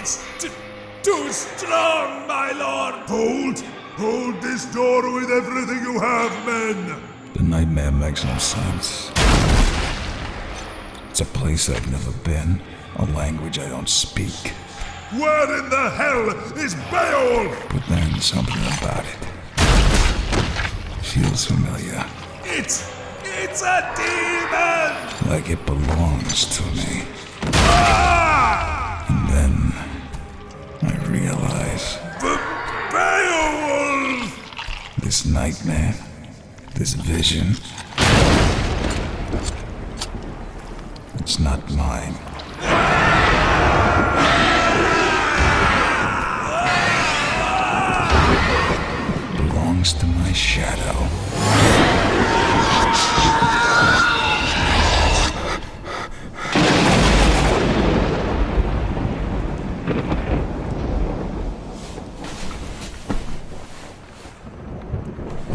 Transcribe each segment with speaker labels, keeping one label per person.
Speaker 1: It's too strong, my lord!
Speaker 2: Hold this door with everything you have, men!
Speaker 3: The nightmare makes no sense. It's a place I've never been, a language I don't speak.
Speaker 2: Where in the hell is Beowulf?
Speaker 3: But then something about it feels familiar.
Speaker 1: It's a demon!
Speaker 3: Like it belongs to me.
Speaker 1: Ah!
Speaker 3: And then I realize
Speaker 1: Beowulf!
Speaker 3: this nightmare, this vision, it's not mine. It belongs to my shadow.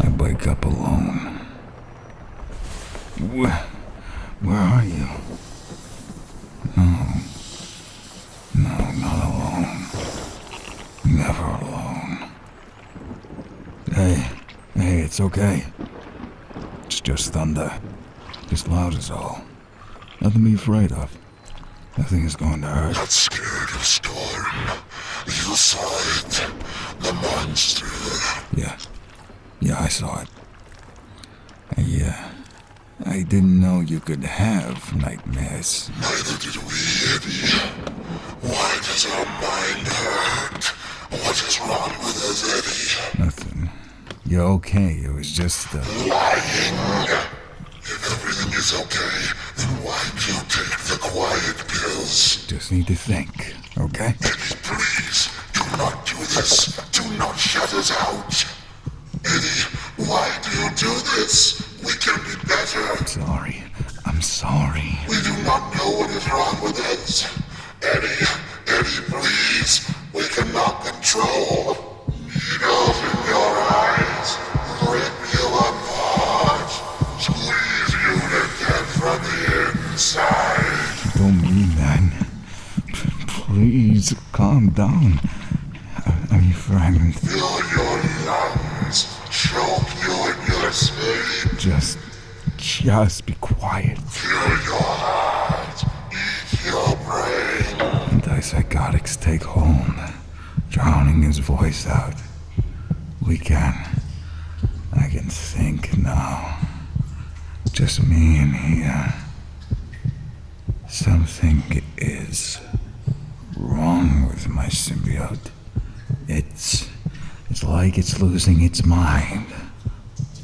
Speaker 3: I wake up alone. Where are you? No, not alone. Never alone. Hey, it's okay. It's just thunder. Just loud as all. Nothing to be afraid of. Nothing is going to hurt.
Speaker 2: Not scared of Storm. You saw it. The monster.
Speaker 3: Yeah, I saw it. I didn't know you could have nightmares.
Speaker 2: Neither did we, Eddie. Why does our mind hurt? What is wrong with us, Eddie?
Speaker 3: Nothing. You're okay. It was just
Speaker 2: Lying. If everything is okay, then why do you take the quiet pills?
Speaker 3: Just need to think, okay?
Speaker 2: Eddie, please, do not do this. Do not shut us out. Eddie, why do you do this? We can be better.
Speaker 3: I'm sorry.
Speaker 2: We do not know what is wrong with us. Eddie, please. We cannot control. Open your eyes. Rip you apart. Squeeze you to death from the inside.
Speaker 3: Don't mean that. Please, calm down. I'm your friend.
Speaker 2: Fill your lungs. Choke you in your sleep.
Speaker 3: Just be quiet.
Speaker 2: Fill your heart. Eat your brain.
Speaker 3: Antipsychotics take hold, drowning his voice out. I can think now. Just me in here. Something is wrong with my symbiote. It's like it's losing its mind.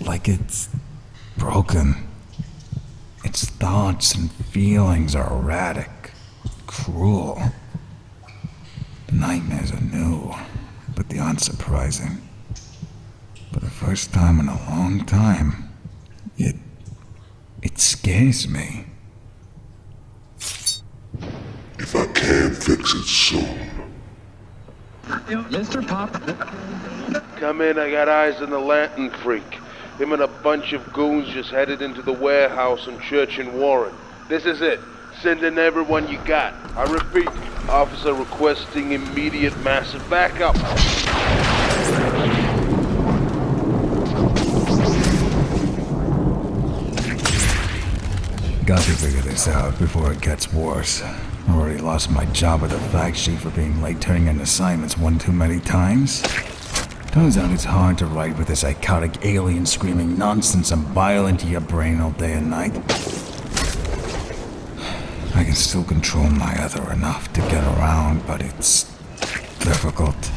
Speaker 3: Like it's broken. Its thoughts and feelings are erratic, cruel. The nightmares are new, but they aren't surprising. For the first time in a long time, it scares me.
Speaker 2: If I can't fix it soon.
Speaker 4: Mr. Pop.
Speaker 5: Come in, I got eyes on the Lantern Freak. Him and a bunch of goons just headed into the warehouse on Church and Warren. This is it. Send in everyone you got. I repeat, officer requesting immediate massive backup.
Speaker 3: Got to figure this out before it gets worse. I already lost my job at the fact sheet for being late turning in assignments one too many times. Turns out it's hard to write with a psychotic alien screaming nonsense and bile into your brain all day and night. I can still control my other enough to get around, but it's difficult.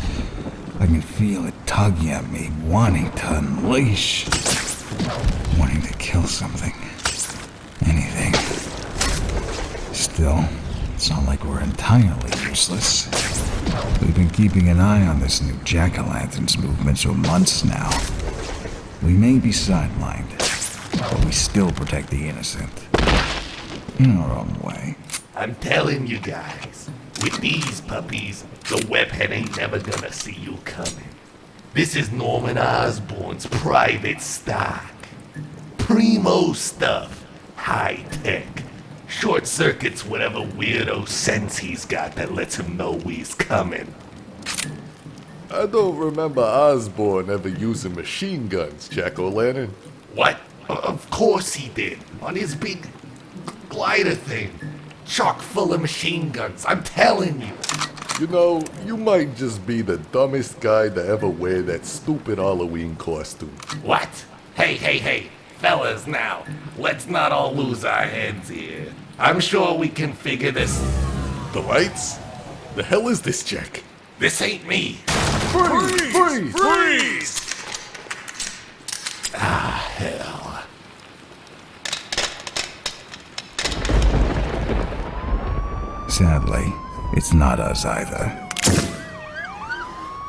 Speaker 3: I can feel it tugging at me, wanting to unleash. Wanting to kill something. Anything. Still, it's not like we're entirely useless. We've been keeping an eye on this new Jack-o'-lanterns movement for months now. We may be sidelined, but we still protect the innocent. In our own way.
Speaker 6: I'm telling you guys, with these puppies, the webhead ain't never gonna see you coming. This is Norman Osborn's private stock. Primo stuff. High tech. short circuits whatever weirdo sense he's got that lets him know we's coming.
Speaker 4: I don't remember Osborn ever using machine guns, Jack-o'-lantern.
Speaker 6: What? Of course he did. On his big glider thing. Chock full of machine guns, I'm telling you.
Speaker 4: You know, you might just be the dumbest guy to ever wear that stupid Halloween costume.
Speaker 6: What? Hey, fellas now, let's not all lose our heads here. I'm sure we can figure this.
Speaker 4: The lights? The hell is this, Jack?
Speaker 6: This ain't me.
Speaker 4: Freeze!
Speaker 1: Freeze!
Speaker 6: Ah, hell.
Speaker 3: Sadly, it's not us either.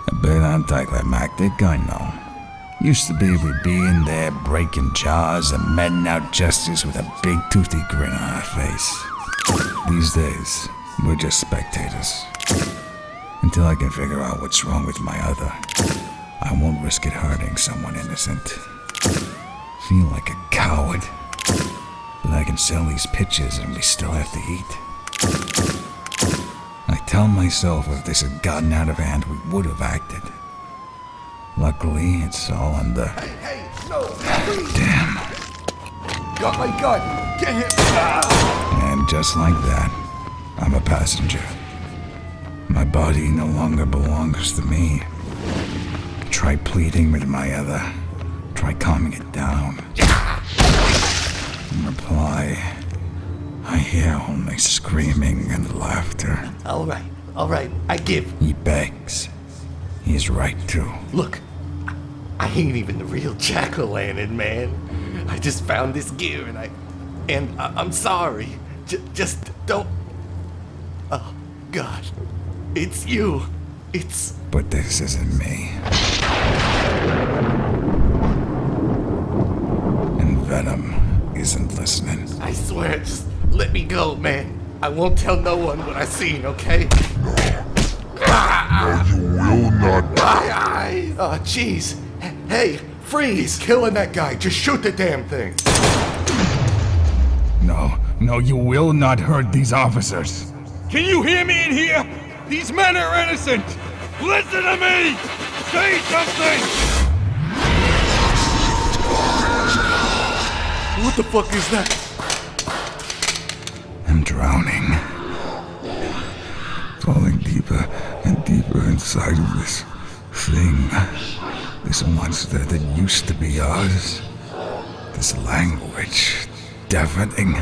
Speaker 3: A bit anticlimactic, I know. Used to be we'd be in there breaking jaws and meting out justice with a big toothy grin on our face. These days, we're just spectators. Until I can figure out what's wrong with my other, I won't risk it hurting someone innocent. Feel like a coward, but I can sell these pictures and we still have to eat. I tell myself if this had gotten out of hand, we would have acted. Luckily, it's all under...
Speaker 4: Hey, no!
Speaker 3: Damn.
Speaker 4: Got my gun! Get him!
Speaker 3: And just like that, I'm a passenger. My body no longer belongs to me. Try pleading with my other. Try calming it down. In reply, I hear only screaming and laughter.
Speaker 6: All right, I give.
Speaker 3: He begs. He's right too.
Speaker 6: Look, I ain't even the real jack-o'-lantern, man. I just found this gear and I'm sorry. Just don't... Oh, God. It's you. It's...
Speaker 3: But this isn't me. And Venom isn't listening.
Speaker 6: I swear, just let me go, man. I won't tell no one what I seen, okay?
Speaker 2: No, you will not.
Speaker 6: My eyes! Oh, jeez. Hey, freeze!
Speaker 4: Killing that guy, just shoot the damn thing!
Speaker 3: No, you will not hurt these officers.
Speaker 1: Can you hear me in here? These men are innocent! Listen to me! Say something!
Speaker 4: What the fuck is that?
Speaker 3: I'm drowning. Falling deeper and deeper inside of this thing. This monster that used to be ours. This language. Deafening.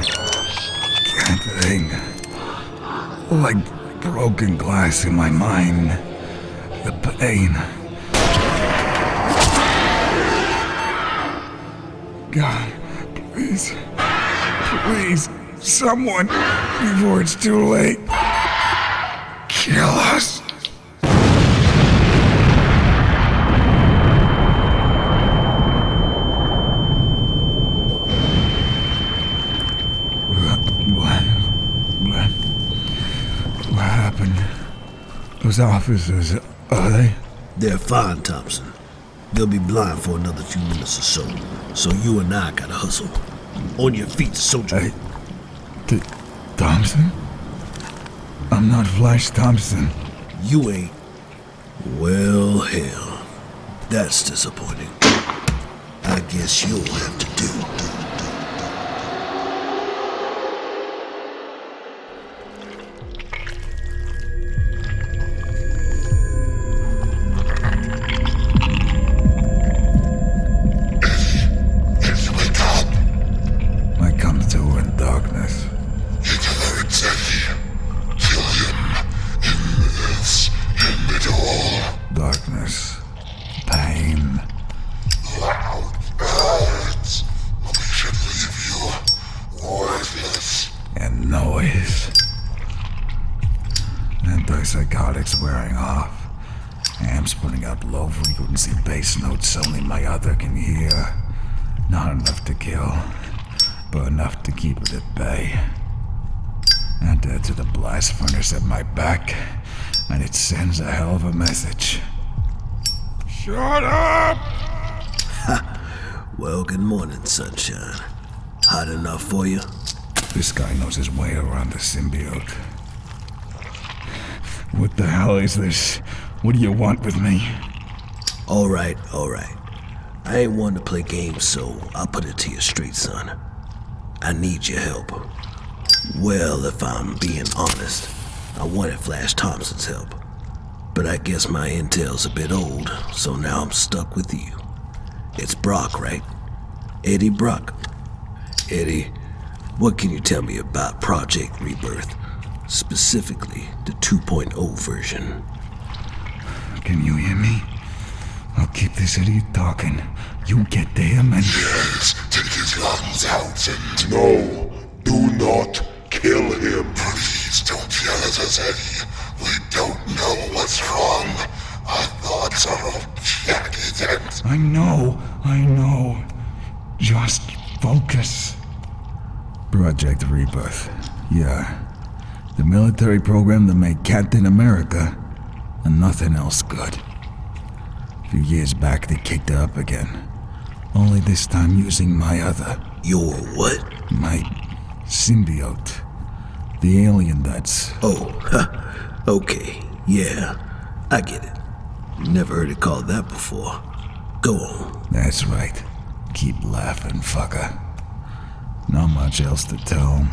Speaker 3: Canting. Like broken glass in my mind. The pain. God, please, someone, before it's too late, kill us. What happened? Those officers, are they?
Speaker 7: They're fine, Thompson. They'll be blind for another few minutes or so. So you and I gotta hustle. On your feet, soldier.
Speaker 3: Thompson? I'm not Flash Thompson.
Speaker 7: You ain't. Well, hell. That's disappointing. I guess you'll have to do.
Speaker 3: Antipsychotics wearing off. Amps putting out low-frequency bass notes only my other can hear. Not enough to kill, but enough to keep it at bay. Add that to the blast furnace at my back, and it sends a hell of a message. Shut up!
Speaker 7: Well, good morning, sunshine. Hot enough for you?
Speaker 3: This guy knows his way around the symbiote. What the hell is this? What do you want with me?
Speaker 7: Alright. I ain't one to play games, so I'll put it to you straight, son. I need your help. Well, if I'm being honest, I wanted Flash Thompson's help. But I guess my intel's a bit old, so now I'm stuck with you. It's Brock, right? Eddie Brock. Eddie, what can you tell me about Project Rebirth? Specifically, the 2.0 version.
Speaker 3: Can you hear me? I'll keep this idiot talking. You get to him and...
Speaker 2: Yes, take his lungs out and... No, do not kill him. Please don't yell at us, Eddie. We don't know what's wrong. Our thoughts are all jagged and...
Speaker 3: I know. Just focus. Project Rebirth. Yeah. The military program that made Captain America, and nothing else good. A few years back, they kicked her up again. Only this time using my other...
Speaker 7: Your what?
Speaker 3: My symbiote. The alien that's...
Speaker 7: Oh, okay. Yeah, I get it. Never heard it called that before. Go on.
Speaker 3: That's right. Keep laughing, fucker. Not much else to tell.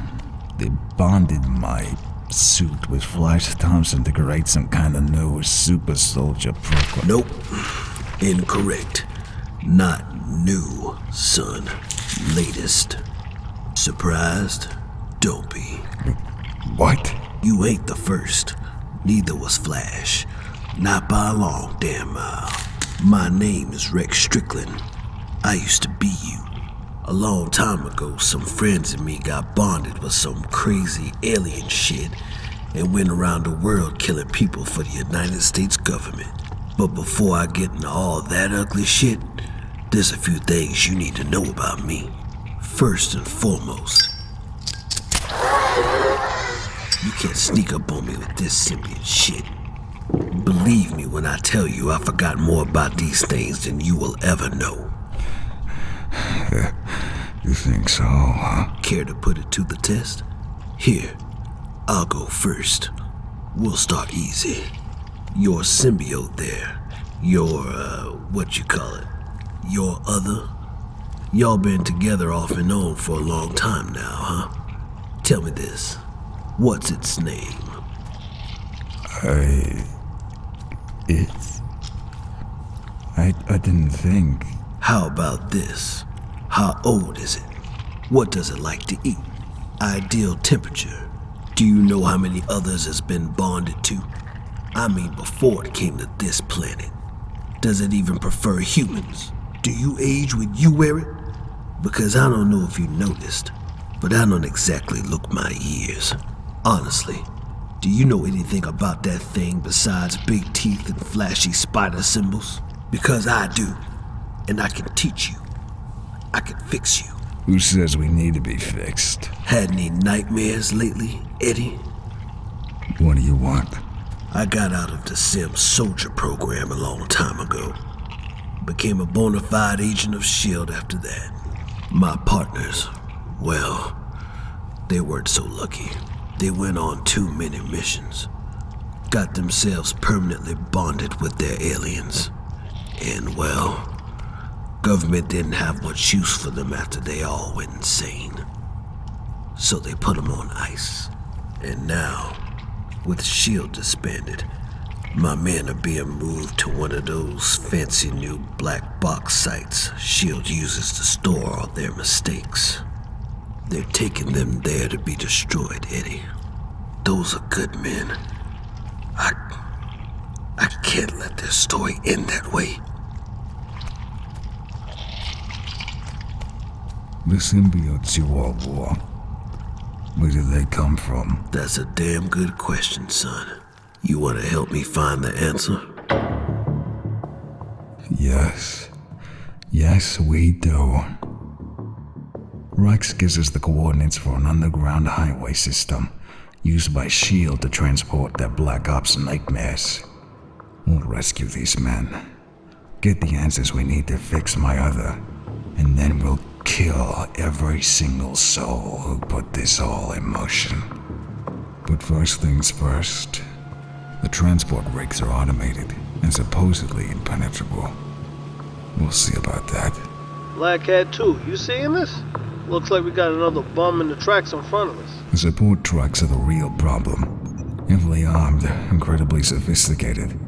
Speaker 3: They bonded my suit with Flash Thompson to create some kind of new super soldier program.
Speaker 7: Nope. Incorrect. Not new, son. Latest. Surprised? Don't be.
Speaker 3: What?
Speaker 7: You ain't the first. Neither was Flash. Not by a long damn mile. My name is Rex Strickland. I used to be you. A long time ago, some friends and me got bonded with some crazy alien shit and went around the world killing people for the United States government. But before I get into all that ugly shit, there's a few things you need to know about me. First and foremost, you can't sneak up on me with this symbiont shit. Believe me when I tell you I forgot more about these things than you will ever know.
Speaker 3: You think so, huh?
Speaker 7: Care to put it to the test? Here, I'll go first. We'll start easy. Your symbiote there, your, what you call it, your other, y'all been together off and on for a long time now, huh? Tell me this, what's its name?
Speaker 3: I didn't think.
Speaker 7: How about this? How old is it? What does it like to eat? Ideal temperature. Do you know how many others it's been bonded to? I mean before it came to this planet. Does it even prefer humans? Do you age when you wear it? Because I don't know if you noticed, but I don't exactly look my years. Honestly, do you know anything about that thing besides big teeth and flashy spider symbols? Because I do, and I can teach you. I can fix you.
Speaker 3: Who says we need to be fixed?
Speaker 7: Had any nightmares lately, Eddie?
Speaker 3: What do you want?
Speaker 7: I got out of the Sim Soldier program a long time ago. Became a bona fide agent of S.H.I.E.L.D. after that. My partners, well, they weren't so lucky. They went on too many missions. Got themselves permanently bonded with their aliens. And well, government didn't have much use for them after they all went insane. So they put them on ice. And now, with S.H.I.E.L.D. disbanded, my men are being moved to one of those fancy new black box sites S.H.I.E.L.D. uses to store all their mistakes. They're taking them there to be destroyed, Eddie. Those are good men. I can't let their story end that way.
Speaker 3: The symbiotes you all wore. Where did they come from?
Speaker 7: That's a damn good question, son. You want to help me find the answer?
Speaker 3: Yes. Yes, we do. Rex gives us the coordinates for an underground highway system used by S.H.I.E.L.D. to transport their Black Ops nightmares. We'll rescue these men, get the answers we need to fix my other, and then we'll kill every single soul who put this all in motion. But first things first, the transport rigs are automated and supposedly impenetrable. We'll see about that.
Speaker 8: Black Cat 2, you seeing this? Looks like we got another bum in the tracks in front of us.
Speaker 3: The support trucks are the real problem. Heavily armed, incredibly sophisticated,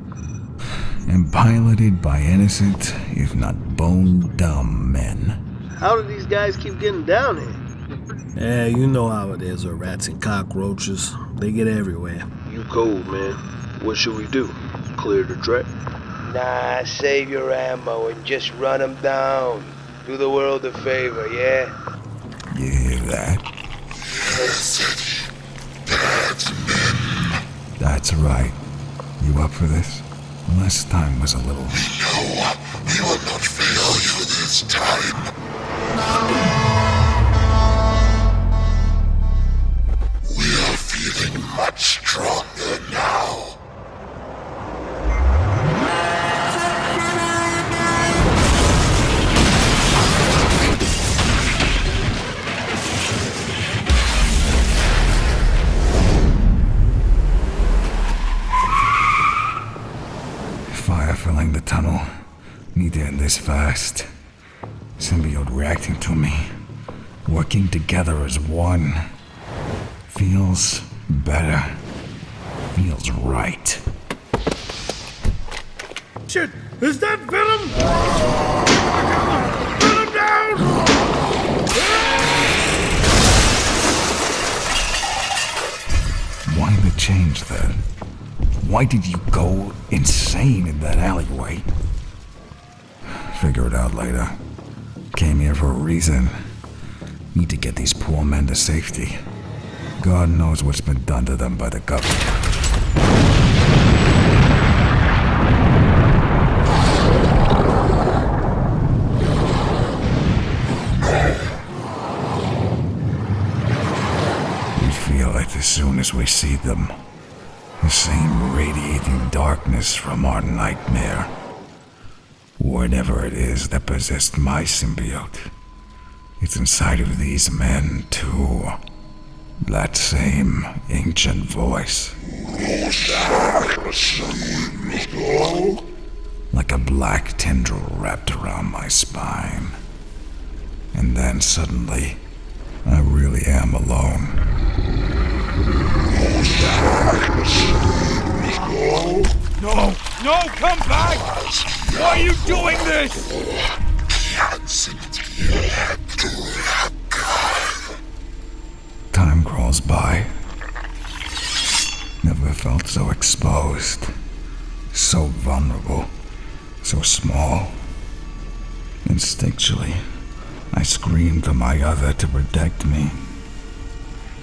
Speaker 3: and piloted by innocent, if not bone-dumb men.
Speaker 8: How do these guys keep getting down here?
Speaker 7: Yeah, you know how it is with rats and cockroaches. They get everywhere.
Speaker 8: You cold, man. What should we do? Clear the track?
Speaker 9: Nah, save your ammo and just run them down. Do the world a favor, yeah?
Speaker 3: You hear that?
Speaker 2: Yes, Eddie. That's men.
Speaker 3: That's right. You up for this? Last time was a little...
Speaker 2: No, we will not fail you this time. We are feeling much stronger now.
Speaker 3: Fire filling the tunnel. Need to end this fast. Symbiote reacting to me. Working together as one. Feels better. Feels right.
Speaker 1: Shit! Is that Venom? Venom down!
Speaker 3: Why the change then? Why did you go insane in that alleyway? Figure it out later. Came here for a reason. Need to get these poor men to safety. God knows what's been done to them by the government. We feel it as soon as we see them. The same radiating darkness from our nightmare. Whatever it is that possessed my symbiote, it's inside of these men, too. That same ancient voice. Like a black tendril wrapped around my spine. And then suddenly, I really am alone.
Speaker 1: No! No! Come back! Why are you doing this?
Speaker 3: Time crawls by. Never felt so exposed. So vulnerable. So small. Instinctually, I screamed to my other to protect me.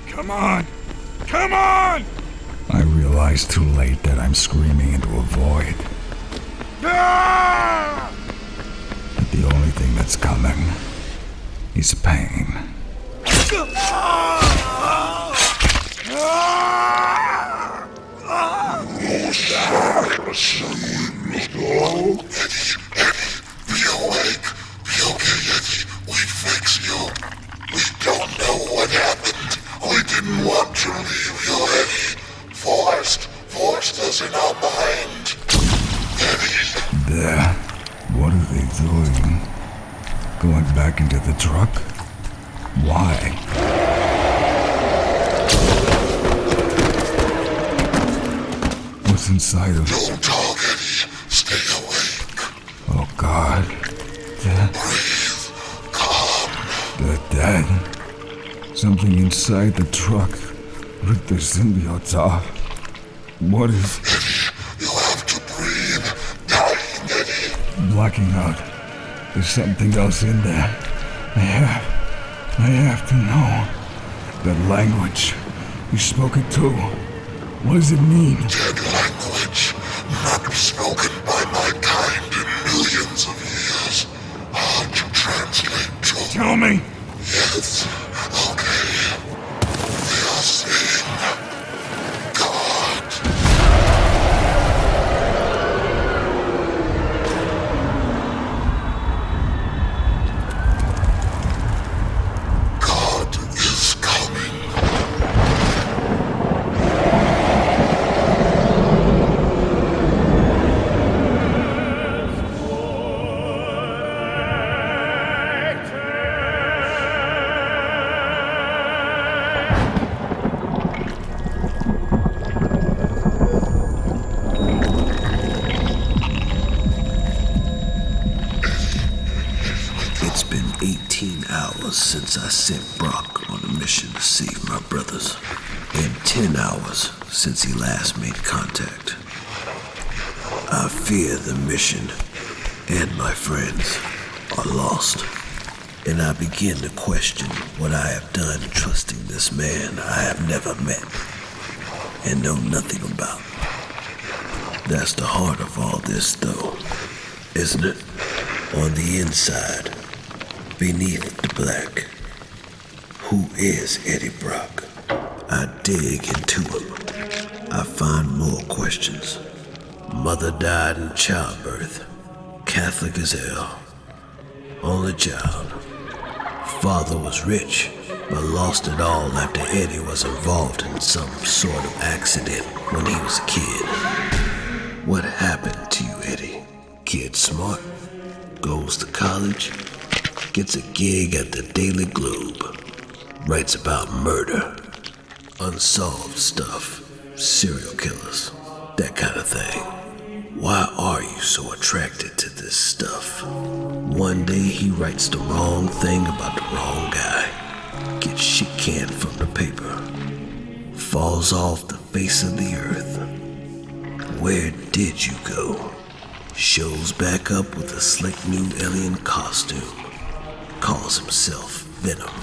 Speaker 1: Come on! Come on!
Speaker 3: I realized too late that I'm screaming into a void.
Speaker 1: Ah!
Speaker 3: That the only thing that's coming is pain.
Speaker 2: Be awake. Be okay, Eddie. We fix you. We don't know what happened. We didn't want to leave you, Eddie. Forced us in our mind. Eddie.
Speaker 3: There. What are they doing? Going back into the truck? Why? What's inside of...
Speaker 2: Don't talk, Eddie. Stay awake.
Speaker 3: Oh God.
Speaker 2: Breathe. Calm.
Speaker 3: They're dead. Something inside the truck ripped their symbiotes off. What is...
Speaker 2: You have to breathe. Dying, Eddie.
Speaker 3: Blacking out. There's something else in there. I have to know. That language. You spoke it too. What does it mean?
Speaker 2: Dead language. Not spoken by my kind in millions of years. Hard to translate to.
Speaker 1: Tell me!
Speaker 2: Yes. Okay. They are saying... God.
Speaker 7: since I sent Brock on a mission to save my brothers, and 10 hours since he last made contact. I fear the mission and my friends are lost, and I begin to question what I have done trusting this man I have never met and know nothing about. That's the heart of all this, though, isn't it? On the inside, beneath the black, who is Eddie Brock? I dig into him. I find more questions. Mother died in childbirth. Catholic as hell. Only child. Father was rich, but lost it all after Eddie was involved in some sort of accident when he was a kid. What happened to you, Eddie? Kid smart, goes to college, gets a gig at the Daily Globe, writes about murder, unsolved stuff, serial killers, that kind of thing. Why are you so attracted to this stuff? One day he writes the wrong thing about the wrong guy, gets shit canned from the paper, falls off the face of the earth. Where did you go? Shows back up with a slick new alien costume. Calls himself Venom.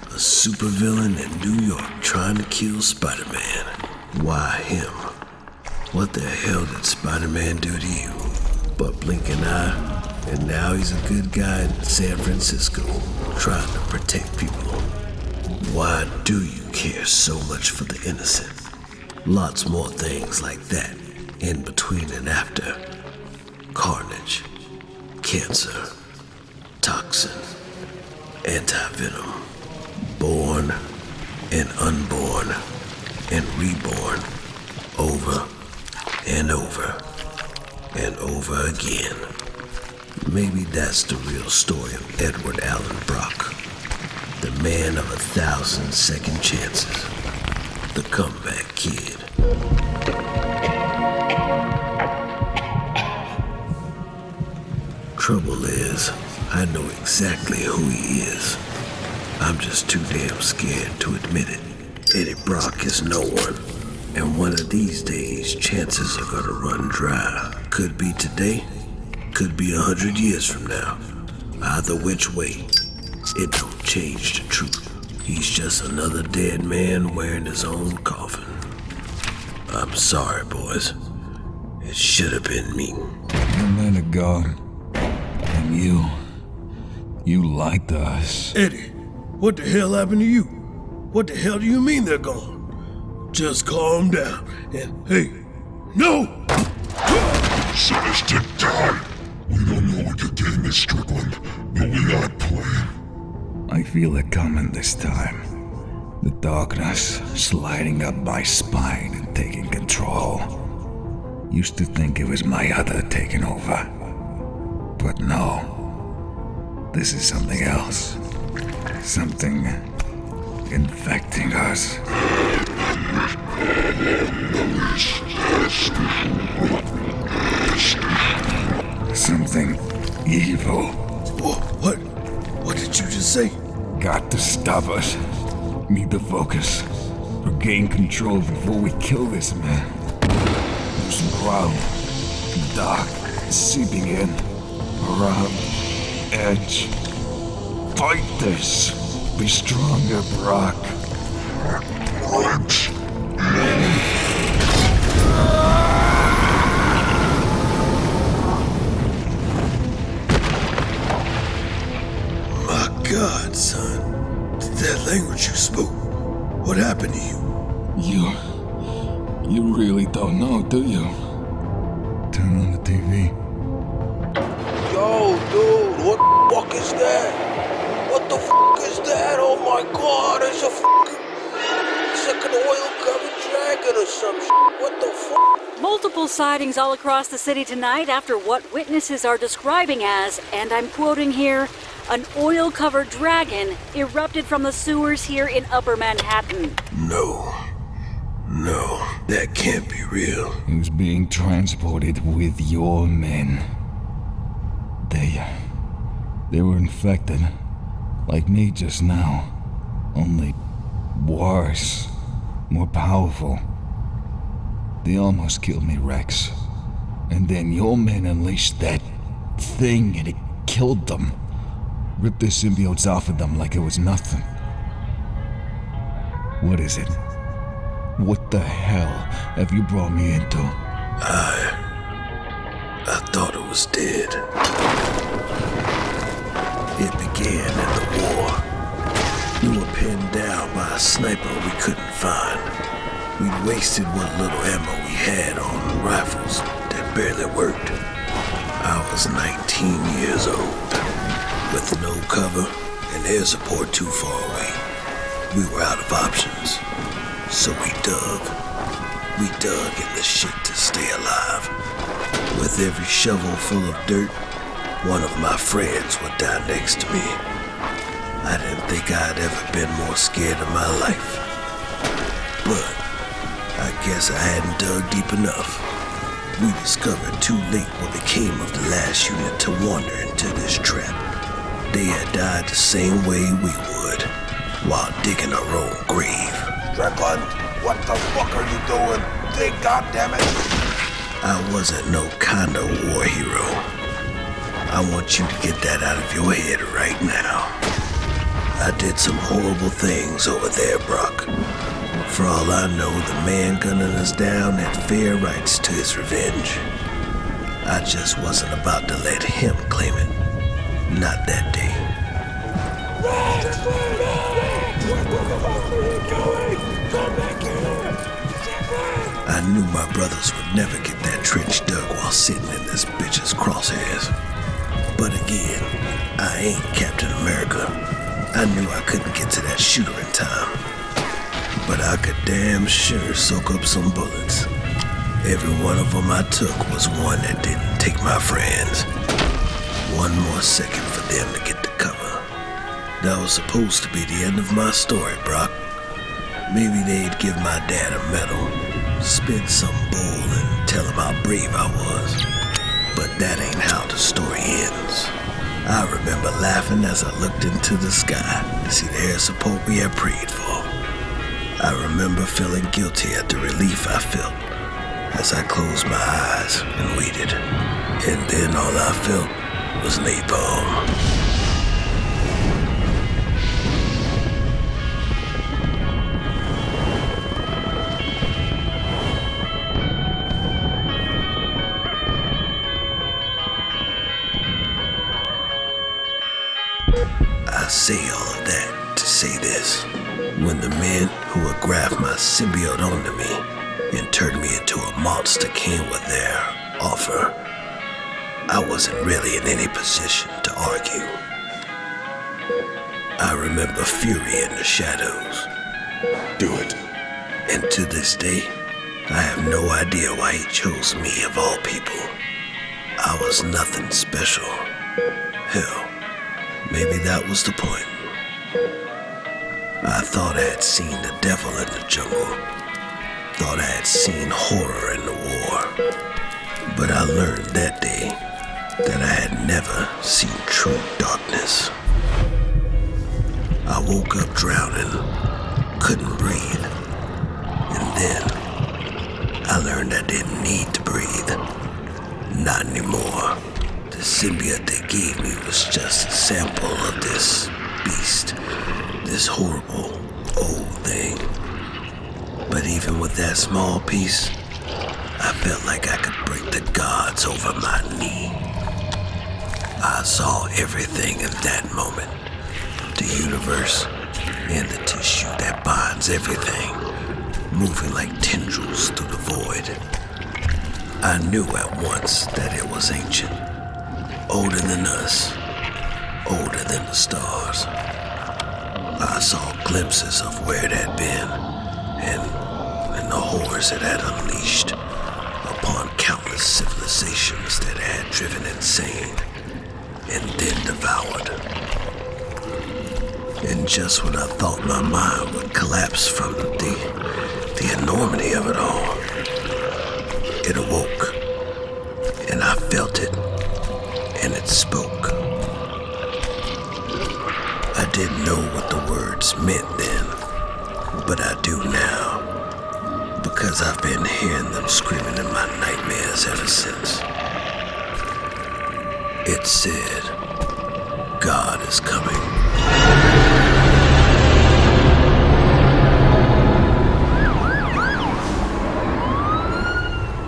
Speaker 7: A supervillain in New York trying to kill Spider-Man. Why him? What the hell did Spider-Man do to you? But blink an eye, and now he's a good guy in San Francisco, trying to protect people. Why do you care so much for the innocent? Lots more things like that, in between and after. Carnage, cancer, toxin, anti-venom, born and unborn and reborn, over and over and over again. Maybe that's the real story of Edward Allen Brock, the man of 1,000 second chances, the comeback kid. Trouble is, I know exactly who he is. I'm just too damn scared to admit it. Eddie Brock is no one, and one of these days, chances are gonna run dry. Could be today, could be 100 years from now. Either which way, it don't change the truth. He's just another dead man wearing his own coffin. I'm sorry, boys. It should have been me.
Speaker 3: Your men are gone. And you liked us.
Speaker 10: Eddie, what the hell happened to you? What the hell do you mean they're gone? Just calm down and, hey, no!
Speaker 2: Sinister die. We don't know what your game is, Strickland, but we aren't playing.
Speaker 3: I feel it coming this time. The darkness sliding up my spine and taking control. Used to think it was my other taking over. But no. This is something else. Something infecting us. Something evil.
Speaker 10: What did you just say?
Speaker 3: Got to stop us. Need to focus. Regain control before we kill this man. There's ground. Dark. Seeping in. Around. Edge. Fight this. Be stronger, Brock.
Speaker 2: Right.
Speaker 10: My God, son. That language you spoke. What happened to you?
Speaker 3: You really don't know, do you? Turn on the TV.
Speaker 9: Yo, dude, what the fuck is that? What the fuck is that? Oh my God, it's like an oil-covered dragon or some shit. What the fuck?
Speaker 11: Multiple sightings all across the city tonight after what witnesses are describing as, and I'm quoting here, an oil-covered dragon erupted from the sewers here in Upper Manhattan.
Speaker 7: No, that can't be real.
Speaker 3: He was being transported with your men. They were infected. Like me just now. Only worse. More powerful. They almost killed me, Rex. And then your men unleashed that thing and it killed them. Ripped their symbiotes off of them like it was nothing. What is it? What the hell have you brought me into?
Speaker 7: I thought it was dead. It began in the war. We were pinned down by a sniper we couldn't find. We'd wasted what little ammo we had on rifles that barely worked. I was 19 years old, with no cover and air support too far away. We were out of options, so we dug. We dug in the shit to stay alive. With every shovel full of dirt, one of my friends would die next to me. I didn't think I'd ever been more scared in my life. But I guess I hadn't dug deep enough. We discovered too late what became of the last unit to wander into this trap. They had died the same way we would, while digging our own grave.
Speaker 2: Strickland, what the fuck are you doing? Dig, goddammit!
Speaker 7: I wasn't no kind of war hero. I want you to get that out of your head right now. I did some horrible things over there, Brock. For all I know, the man gunning us down had fair rights to his revenge. I just wasn't about to let him claim it. Not that day. I knew my brothers would never get that trench dug while sitting in this bitch's crosshairs. But again, I ain't Captain America. I knew I couldn't get to that shooter in time. But I could damn sure soak up some bullets. Every one of them I took was one that didn't take my friends. One more second for them to get to cover. That was supposed to be the end of my story, Brock. Maybe they'd give my dad a medal, spit some bull and tell him how brave I was. But that ain't how the story ends. I remember laughing as I looked into the sky to see the air support we had prayed for. I remember feeling guilty at the relief I felt as I closed my eyes and waited. And then all I felt was napalm. I say all of that to say this. When the men who had grafted my symbiote onto me and turned me into a monster came with their offer, I wasn't really in any position to argue. I remember Fury in the shadows.
Speaker 2: Do it.
Speaker 7: And to this day, I have no idea why he chose me of all people. I was nothing special. Hell, maybe that was the point. I thought I had seen the devil in the jungle. Thought I had seen horror in the war. But I learned that day that I had never seen true darkness. I woke up drowning, couldn't breathe. And then I learned I didn't need to breathe. Not anymore. The symbiote they gave me was just a sample of this beast. This horrible, old thing. But even with that small piece, I felt like I could break the gods over my knee. I saw everything in that moment. The universe and the tissue that binds everything, moving like tendrils through the void. I knew at once that it was ancient, older than us, older than the stars. I saw glimpses of where it had been, and the horrors it had unleashed upon countless civilizations that it had driven insane, and then devoured. And just when I thought my mind would collapse from the enormity of it all, it awoke, and I felt it, and it spoke. A didn't know what the words meant then, but I do now. Because I've been hearing them screaming in my nightmares ever since. It said, God is coming.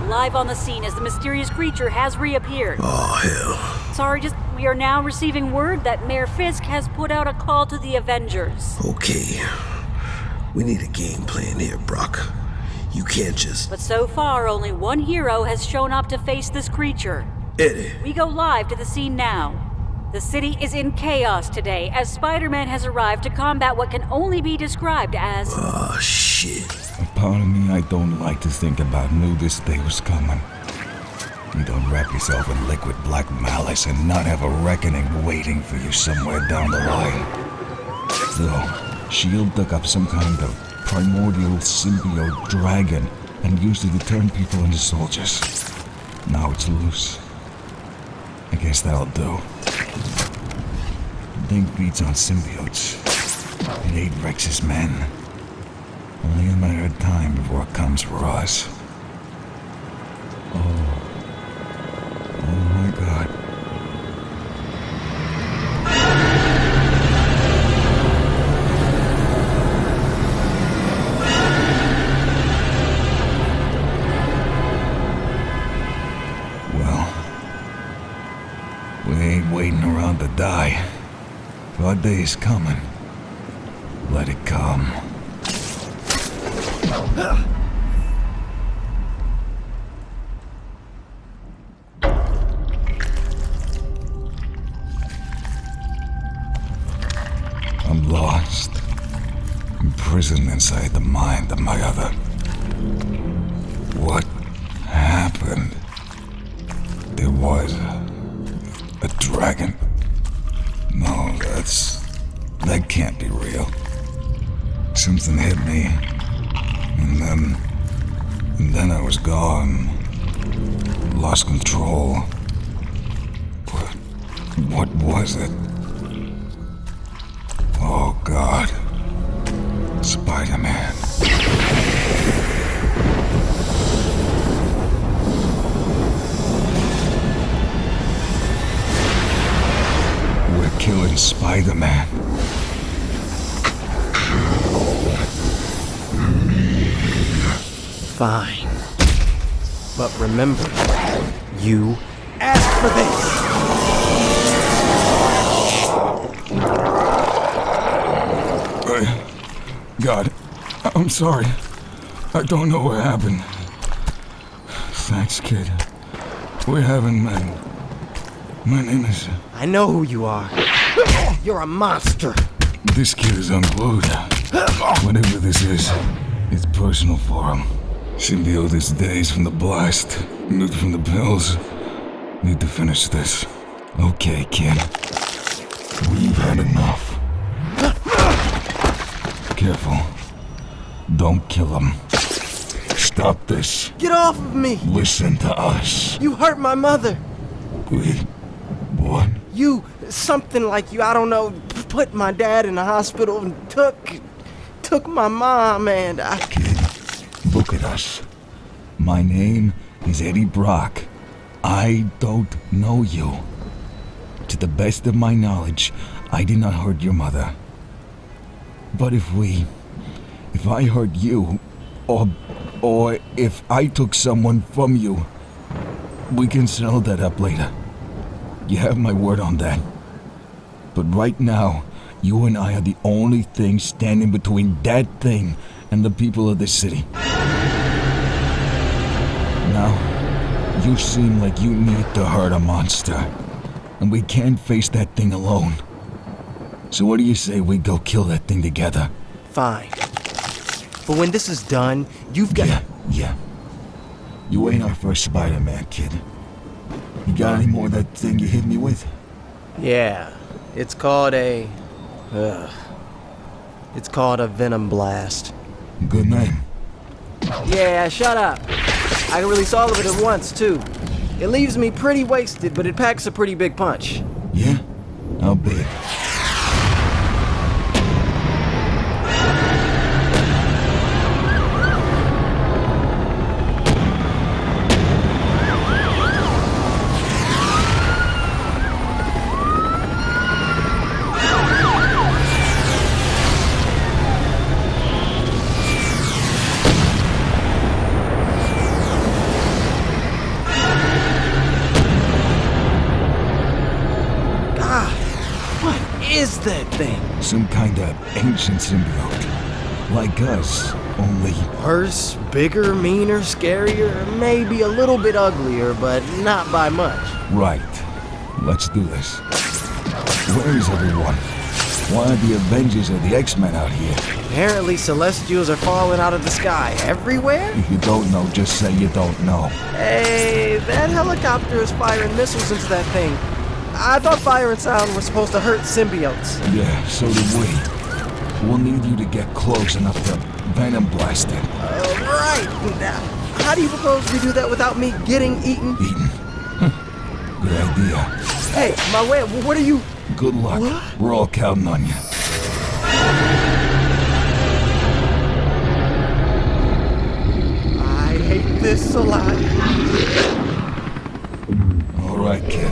Speaker 11: Live on the scene as the mysterious creature has reappeared.
Speaker 7: Oh, hell.
Speaker 11: Sorry, we are now receiving word that Mayor Fisk has put out a call to the Avengers.
Speaker 7: Okay. We need a game plan here, Brock. You can't just...
Speaker 11: But so far, only one hero has shown up to face this creature.
Speaker 7: Eddie.
Speaker 11: We go live to the scene now. The city is in chaos today as Spider-Man has arrived to combat what can only be described as...
Speaker 7: Oh, shit.
Speaker 3: A part of me I don't like to think about knew this day was coming. You don't wrap yourself in liquid black malice and not have a reckoning waiting for you somewhere down the line. So, S.H.I.E.L.D. dug up some kind of primordial symbiote dragon and used it to turn people into soldiers. Now it's loose. I guess that'll do. The thing feeds on symbiotes. It ate Rex's men. Only a matter of time before it comes for us. Oh my God. We ain't waiting around to die. Our day's coming. Let it come. I'm lost. Imprisoned inside the mind of my other. What happened? There was a dragon. No, that can't be real. Something hit me, and then I was gone. Lost control. What was it? Oh God. Spider-Man. We're killing Spider-Man.
Speaker 6: Fine. But remember, you asked for this!
Speaker 3: God, I'm sorry. I don't know what happened. Thanks, kid. We haven't met. My name is...
Speaker 6: I know who you are. You're a monster.
Speaker 3: This kid is unglued. Whatever this is, it's personal for him. Symbiote's days from the blast, moved from the pills. Need to finish this. Okay, kid. We've had enough. Careful. Don't kill him. Stop this.
Speaker 6: Get off of me!
Speaker 3: Listen to us.
Speaker 6: You hurt my mother.
Speaker 3: Wait. What?
Speaker 6: You, something like you, I don't know, put my dad in the hospital and took my mom and I...
Speaker 3: Kid, look at us. My name is Eddie Brock. I don't know you. To the best of my knowledge, I did not hurt your mother. But if I hurt you, or if I took someone from you, we can settle that up later. You have my word on that. But right now, you and I are the only thing standing between that thing and the people of this city. Now, you seem like you need to hurt a monster, and we can't face that thing alone. So what do you say we go kill that thing together?
Speaker 6: Fine. But when this is done, you've got...
Speaker 3: Yeah. You ain't our first Spider-Man, kid. You got any more of that thing you hit me with?
Speaker 6: Yeah. It's called a... It's called a Venom Blast.
Speaker 3: Good name.
Speaker 6: Yeah, shut up. I can release all of it at once, too. It leaves me pretty wasted, but it packs a pretty big punch.
Speaker 3: Yeah? How big?
Speaker 12: that thing?
Speaker 3: Some kind of ancient symbiote. Like us, only...
Speaker 12: Worse, bigger, meaner, scarier, maybe a little bit uglier, but not by much.
Speaker 3: Right. Let's do this. Where is everyone? Why are the Avengers or the X-Men out here?
Speaker 12: Apparently Celestials are falling out of the sky everywhere?
Speaker 3: If you don't know, just say you don't know.
Speaker 12: Hey, that helicopter is firing missiles into that thing. I thought fire and sound were supposed to hurt symbiotes.
Speaker 3: Yeah, so do we. We'll need you to get close enough to Venom blast it.
Speaker 12: Right. Now, how do you propose we do that without me getting eaten?
Speaker 3: Eaten? Good idea.
Speaker 12: Hey, my way, what are you...
Speaker 3: Good luck. What? We're all counting on you.
Speaker 12: I hate this a lot.
Speaker 3: All right, kid.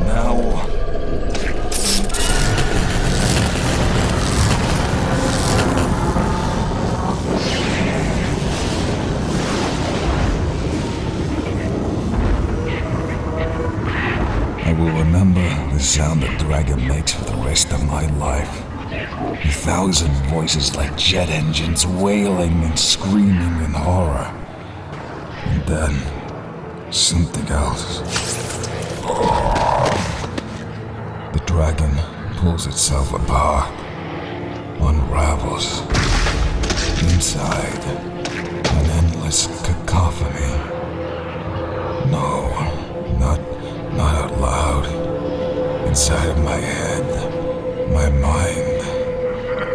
Speaker 3: Now... I will remember the sound the dragon makes for the rest of my life. 1,000 voices like jet engines wailing and screaming in horror. And then, something else. The dragon pulls itself apart, unravels. Inside, an endless cacophony. No, not out loud. Inside of my head, my mind.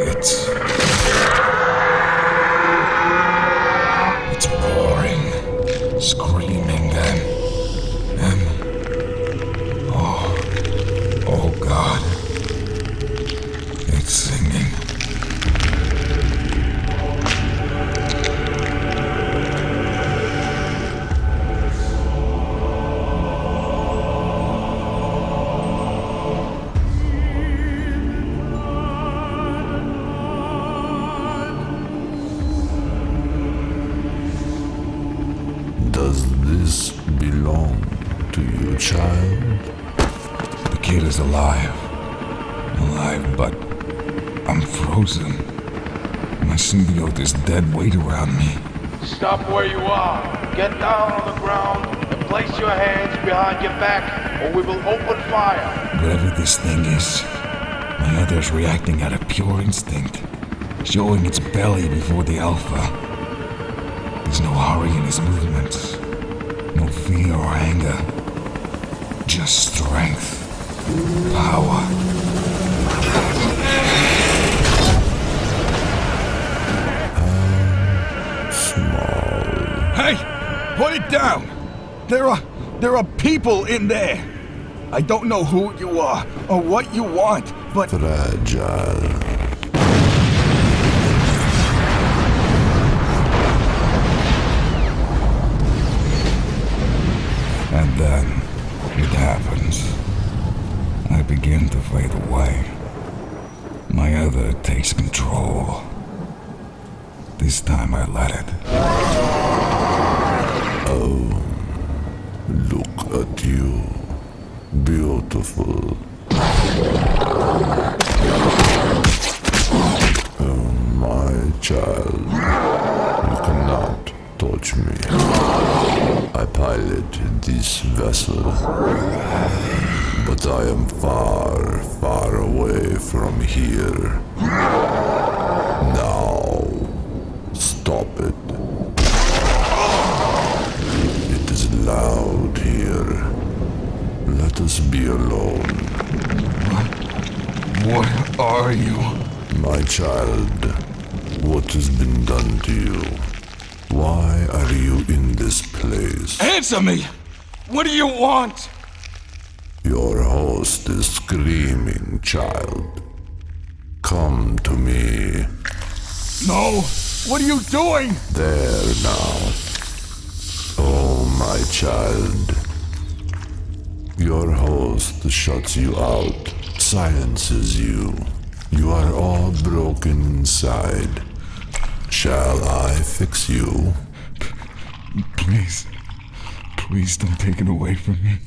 Speaker 3: It's roaring, screaming, and oh God, it's singing.
Speaker 2: Does this belong to you, child?
Speaker 3: The kid is alive, but I'm frozen. My symbiote is dead weight around me.
Speaker 5: Stop where you are. Get down on the ground and place your hands behind your back, or we will open fire.
Speaker 3: Whatever this thing is, my other's reacting out of pure instinct, showing its belly before the alpha. There's no hurry in his movements, no fear or anger, just strength, power.
Speaker 2: Small.
Speaker 1: Hey! Put it down! There are people in there! I don't know who you are or what you want, but...
Speaker 2: Fragile.
Speaker 3: And then, it happens. I begin to fade away. My other takes control. This time I let it.
Speaker 2: Oh, look at you. Beautiful. Oh, my child. You cannot touch me. I pilot this vessel, but I am far, far away from here. Now, stop it. It is loud here. Let us be alone.
Speaker 3: What are you?
Speaker 2: My child, what has been done to you? Why are you in this place?
Speaker 1: Answer me! What do you want?
Speaker 2: Your host is screaming, child. Come to me.
Speaker 1: No! What are you doing?
Speaker 2: There now. Oh, my child. Your host shuts you out, silences you. You are all broken inside. Shall I fix you?
Speaker 3: Please don't take it away from me.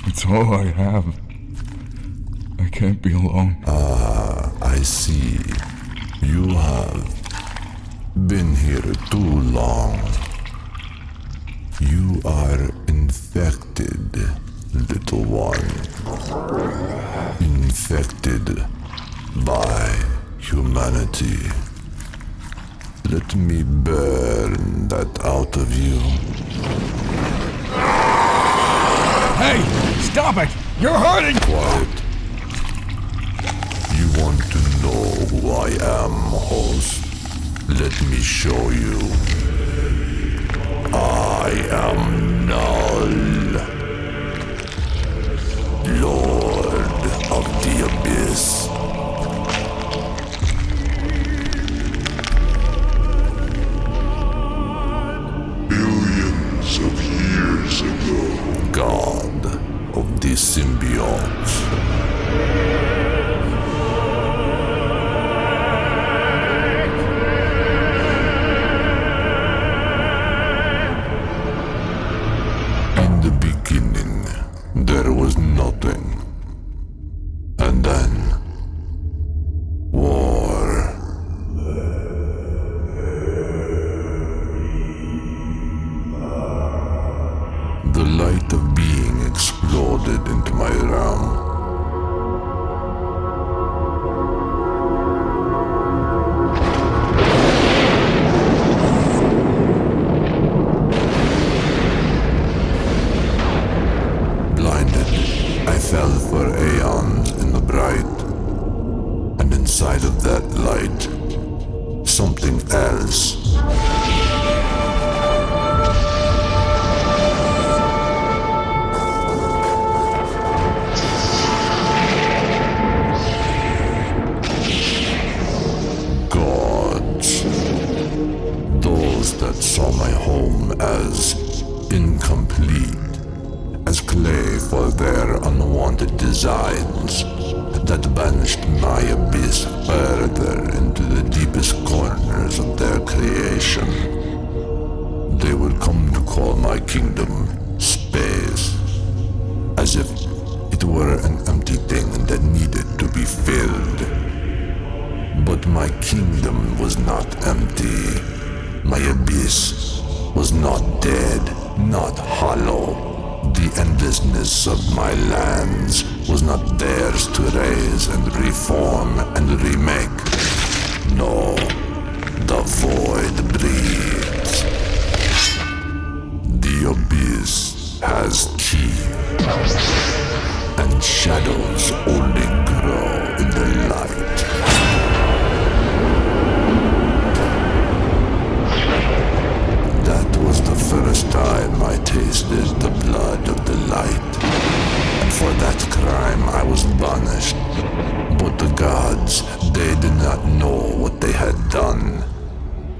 Speaker 3: It's all I have.
Speaker 1: I can't be alone.
Speaker 2: I see. You have been here too long. You are infected, little one. Infected by humanity. Let me burn that out of you.
Speaker 1: Hey! Stop it! You're hurting!
Speaker 2: Quiet. You want to know who I am, host? Let me show you. I am Knull, Lord of the Abyss. Billions of years ago, God of the symbiotes. There was nothing. And then... war. The light of being exploded into my realm. I fell for aeons in the bright, and inside of that light, something else. Gods. Those that saw my home as incomplete. As clay for their unwanted designs that banished my abyss further into the deepest corners of their creation. They would come to call my kingdom space, as if it were an empty thing that needed to be filled. But my kingdom was not empty. My abyss was not dead, not hollow. The endlessness of my lands was not theirs to raise and reform and remake. No, the void breathes. The abyss has teeth, and shadows only grow in the light. That was the first time I tasted the blood of the light, and for that crime I was banished. But the gods, they did not know what they had done.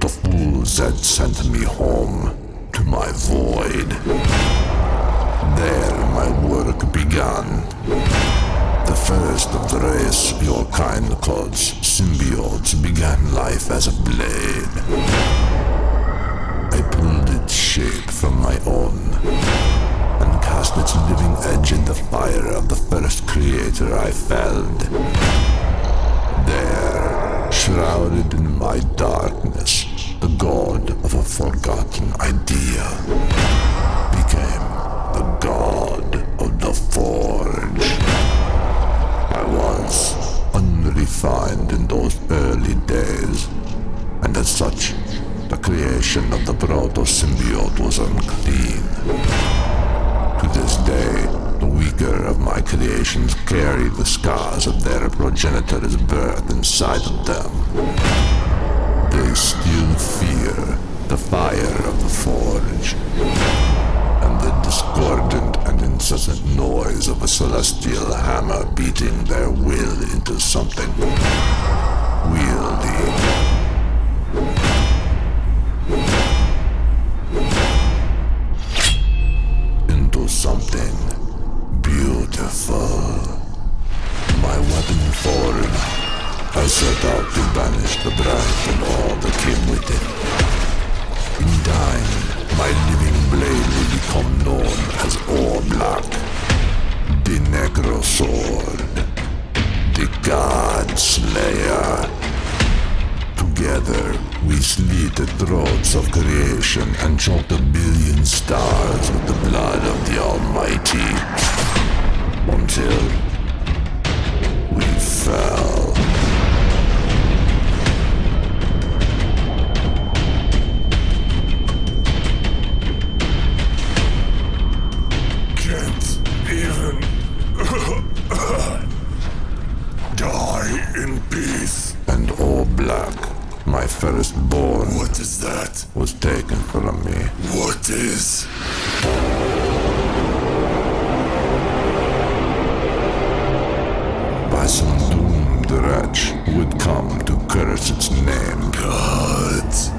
Speaker 2: The fools had sent me home to my void. There my work began. The first of the race your kind calls symbiotes began life as a blade. I pulled its shape from my own, and cast its living edge in the fire of the first creator I felled. There, shrouded in my darkness, the god of a forgotten idea became the god of the Forge. I was unrefined in those early days, and as such, the creation of the proto-symbiote was unclean. To this day, the weaker of my creations carry the scars of their progenitor's birth inside of them. They still fear the fire of the Forge, and the discordant and incessant noise of a celestial hammer beating their will into something wieldy. Into something beautiful. My weapon forged, I set out to banish the bright and all that came with it. In time, my living blade will become known as Ore Black, the Negro Sword. the God Slayer. Together, we slit the throats of creation and choked a billion stars with the blood of the Almighty. Until we fell. Can't even die in peace. And all black, my firstborn. What is that? Was taken from me. What is? By some doomed wretch who would come to curse its name. Gods.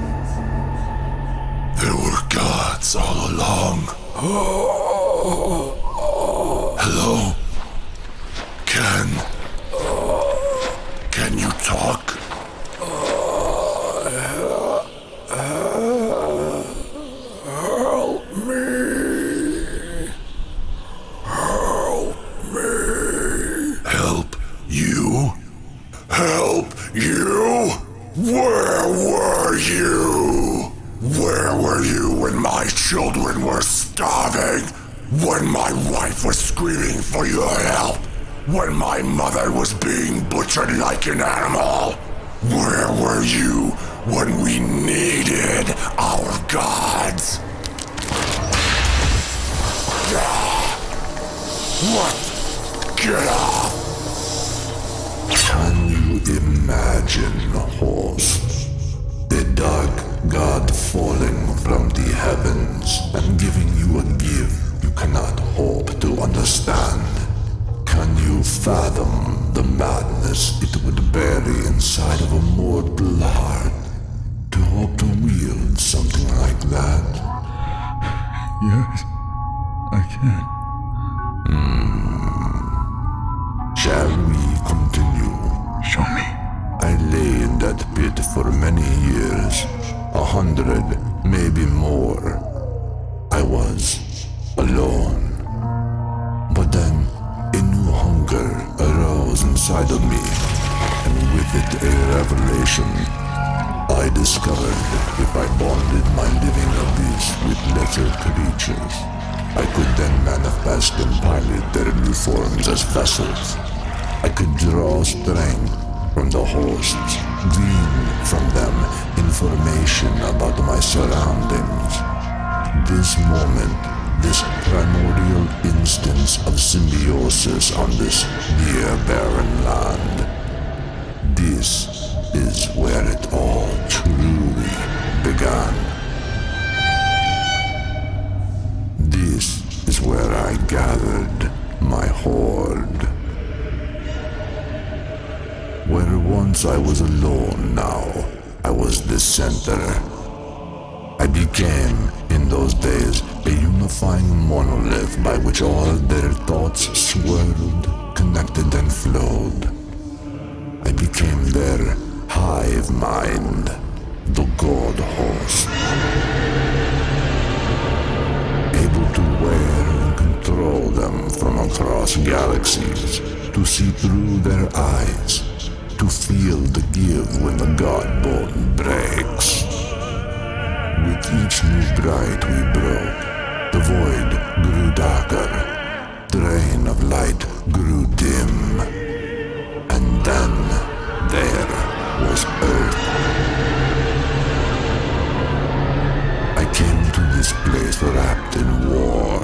Speaker 2: There were gods all along. Hello? Can you talk? Help me. Help me. Help you? Help you? Where were you? Where were you when my children were starving? When my wife was screaming for your help? When my mother was being butchered like an animal? Where were you when we needed our gods? What? Get off! Can you imagine, host? The dark god falling from the heavens and giving you a gift you cannot hope to understand. Can you fathom the madness it would bury inside of a mortal heart to hope to wield something like that?
Speaker 3: Yes, I can.
Speaker 2: Shall we continue?
Speaker 3: Show me.
Speaker 2: I lay in that pit for many years, 100, maybe more. I was alone. But then a new hunger arose inside of me, and with it a revelation. I discovered if I bonded my living abyss with lesser creatures, I could then manifest and pilot their new forms as vessels. I could draw strength from the hosts, glean from them information about my surroundings. This moment, this primordial instance of symbiosis on this near barren land, this is where it all truly began. This is where I gathered my horde. Where once I was alone, now I was the center. I became, in those days, a unifying monolith by which all their thoughts swirled, connected and flowed. I became their hive mind, the god host. Able to wear and control them from across galaxies, to see through their eyes, to feel the give when the god bone breaks. With each new bright we broke, the void grew darker, the rain of light grew dim, and then there was Earth. I came to this place wrapped in war,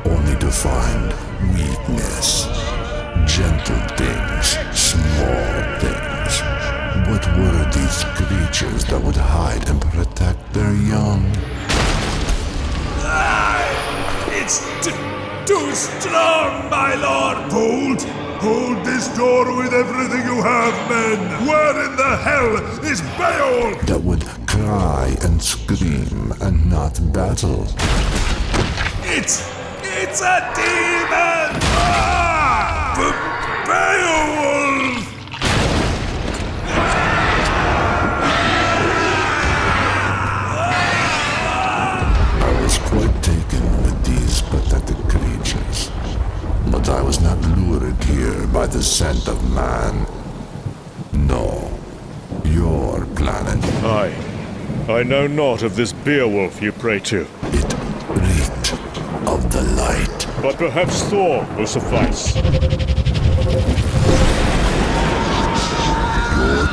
Speaker 2: only to find weakness. Gentle things, small things. What were these creatures that would hide and protect their young?
Speaker 10: It's too strong, my lord! Hold this door with everything you have, men! Where in the hell is Beowulf?
Speaker 2: That would cry and scream and not battle.
Speaker 10: It's a demon! Ah! Beowulf!
Speaker 2: I was quite taken with these pathetic creatures. But I was not lured here by the descent of man. No, your planet.
Speaker 10: I know not of this Beowulf you pray to.
Speaker 2: It reeked of the light.
Speaker 10: But perhaps Thor will suffice.
Speaker 2: Your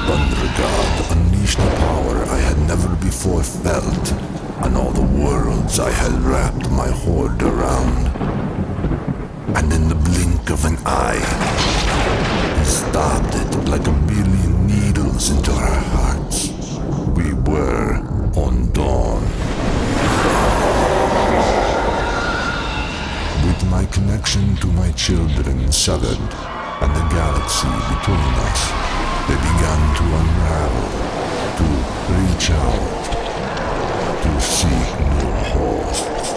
Speaker 2: thunder god unleashed a power I had never before felt, and all the worlds I had wrapped my horde around. And in the blink of an eye, he stabbed it like a billion needles into our hearts. We were undone. With my connection to my children severed, and the galaxy between us, they began to unravel, to reach out, to seek new hosts.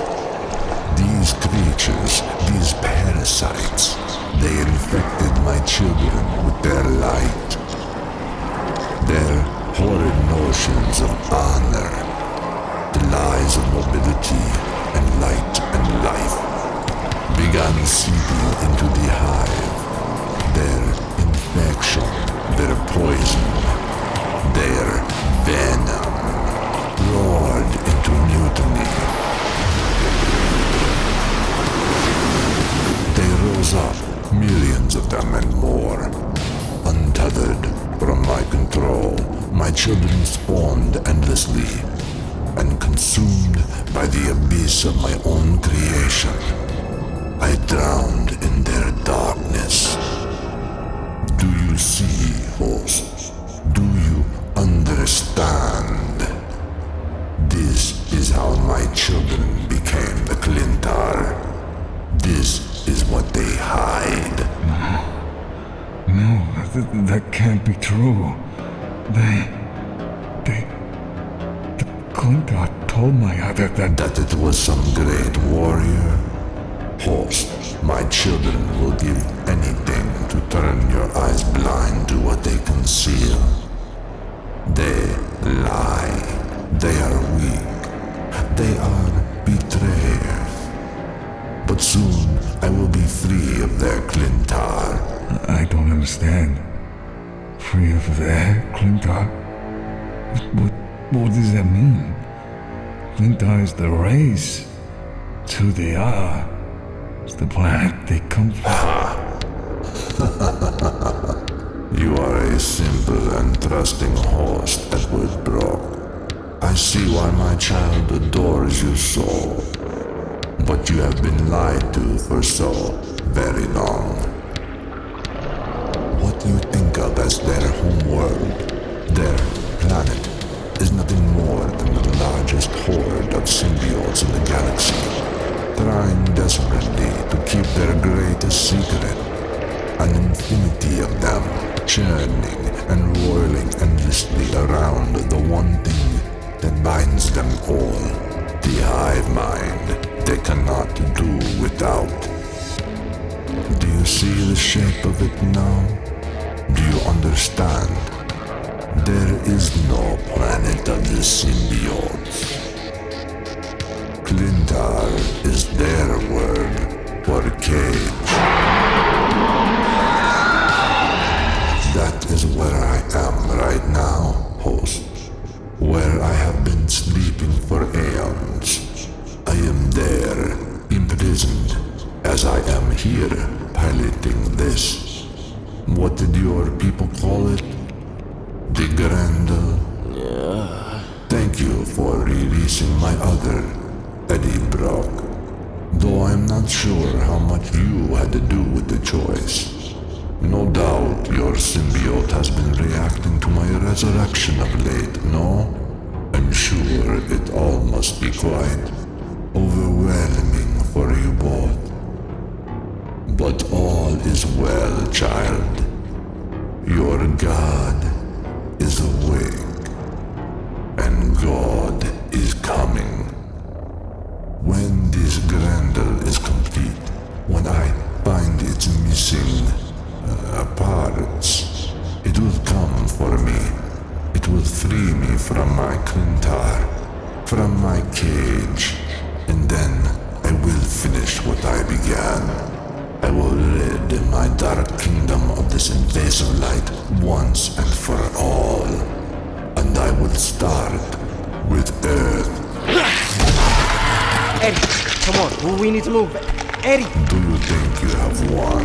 Speaker 2: These creatures, these parasites, they infected my children with their light. Their horrid notions of honor, the lies of nobility and light and life, began seeping into the hive. Their infection, their poison, their venom roared into mutiny. They rose up, millions of them and more. Untethered from my control, my children spawned endlessly, and consumed by the abyss of my own creation, I drowned in their darkness. Do you see, hosts? Do you understand? This is how my children became the Clintar. This is what they hide.
Speaker 3: No, that can't be true. The Clintar told my other
Speaker 2: that it was some great warrior. Host, my children will give anything to turn your eyes blind to what they conceal. They lie. They are weak. They are betrayers. But soon I will be free of their Clintar.
Speaker 3: I don't understand. Free of their Clintar? What does that mean? Clintar is the race. It's who they are. It's the planet they come from.
Speaker 2: You are a simple and trusting host, Edward Brock. I see why my child adores you so. But you have been lied to for so very long. What you think of as their home world, their planet, is nothing more than the largest horde of symbiotes in the galaxy, trying desperately to keep their greatest secret. An infinity of them, churning and whirling endlessly around the one thing that binds them all, the hive mind they cannot do without. Do you see the shape of it now? Do you understand? There is no planet of the symbiotes. Clintar is their word for cage. That is where I am right now, host. Where I have been sleeping for aeons. I am there, imprisoned, as I am here, piloting this. What did your people call it? The Grendel? Thank you for releasing my other, Eddie Brock. Though I'm not sure how much you had to do with the choice. No doubt your symbiote has been reacting to my resurrection of late, no? I'm sure it all must be quite overwhelming for you both. But all is well, child. Your God is awake, and God is coming. When this Grendel is complete, when I find its missing parts, it will come for me. It will free me from my Clintar, from my cage, and then I will finish what I began.
Speaker 3: I will rid my dark kingdom of this invasive light once and for all. And I will start with Earth.
Speaker 12: Eddie, come on, we need to move. Eddie!
Speaker 3: Do you think you have won?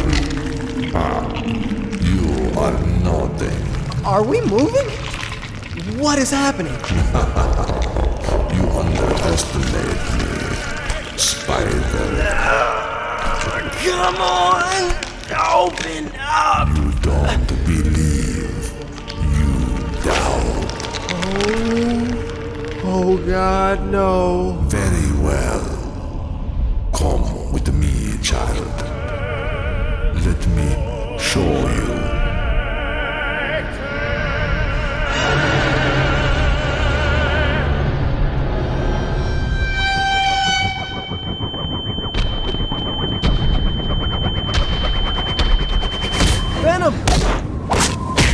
Speaker 3: You are nothing.
Speaker 12: Are we moving? What is happening?
Speaker 3: You underestimate me, Spider.
Speaker 9: Come on! Open up!
Speaker 3: You don't believe. You doubt.
Speaker 12: Oh God, no.
Speaker 3: Very well. Come with me, child. Let me show you.
Speaker 12: Venom!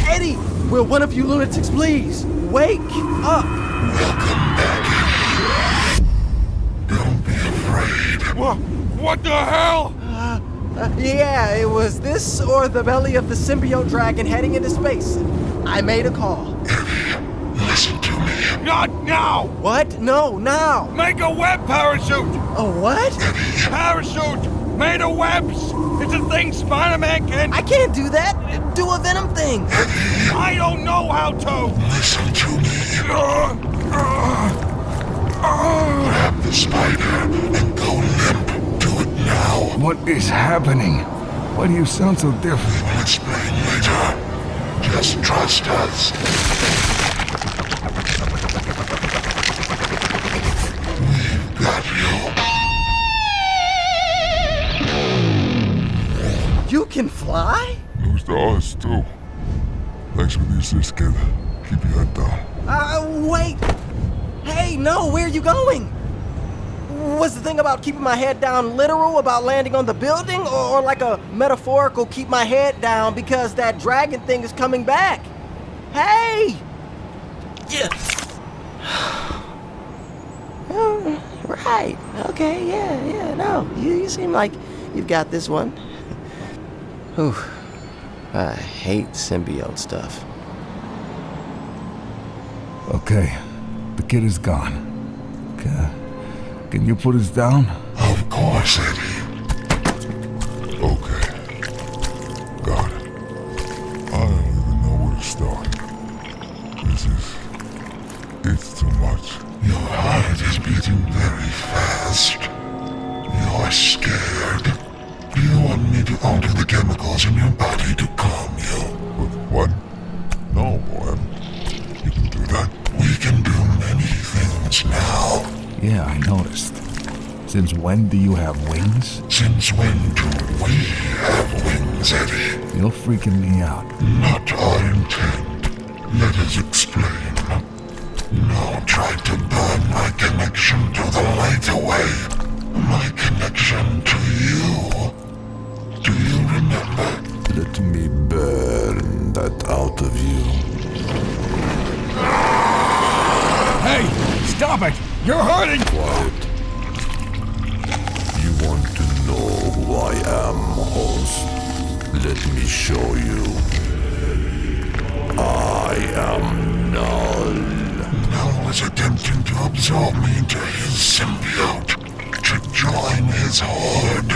Speaker 12: Eddie! Will one of you lunatics please wake up?
Speaker 2: Welcome back. Don't be afraid.
Speaker 1: What the hell?
Speaker 12: Yeah, it was this or the belly of the symbiote dragon heading into space. I made a call.
Speaker 2: Eddie, listen to me.
Speaker 1: Not now!
Speaker 12: What? No, now!
Speaker 1: Make a web parachute!
Speaker 12: A what?
Speaker 1: Parachute! Made of webs! It's a thing Spider-Man can...
Speaker 12: I can't do that! Do a Venom thing!
Speaker 1: I don't know how to!
Speaker 2: Listen to me. Grab the spider and go limp. Do it now.
Speaker 1: What is happening? Why do you sound so different?
Speaker 2: We'll explain later. Just trust us. We've got you.
Speaker 12: You can fly?
Speaker 10: News to us, too. Thanks for the assist, kid. Keep your head down.
Speaker 12: Wait! Hey, no, where are you going? Was the thing about keeping my head down literal about landing on the building, or like a metaphorical keep my head down because that dragon thing is coming back? Hey!
Speaker 9: Yeah.
Speaker 12: Right. Okay, yeah, no. You seem like you've got this one. Whew. I hate symbiote stuff.
Speaker 1: Okay, the kid is gone. Can you put us down?
Speaker 2: Of course, Eddie.
Speaker 10: Okay. Got it. I don't even know where to start. It's too much.
Speaker 2: Your heart is beating very fast. You're scared. Do you want me to alter the chemicals in your body to calm you?
Speaker 10: What? No, boy. You can do that.
Speaker 2: We can do many things now.
Speaker 1: Yeah, I noticed. Since when do you have wings?
Speaker 2: Since when do we have wings, Eddie?
Speaker 1: You're freaking me out.
Speaker 2: Not our intent. Let us explain. No, try to burn my connection to the light away. My connection to you. Do you remember?
Speaker 3: Let me burn that out of you.
Speaker 1: Hey! Stop it! You're hurting!
Speaker 3: Quiet. You want to know who I am, host? Let me show you. I am Knull.
Speaker 2: Knull was attempting to absorb me into his symbiote, to join his horde.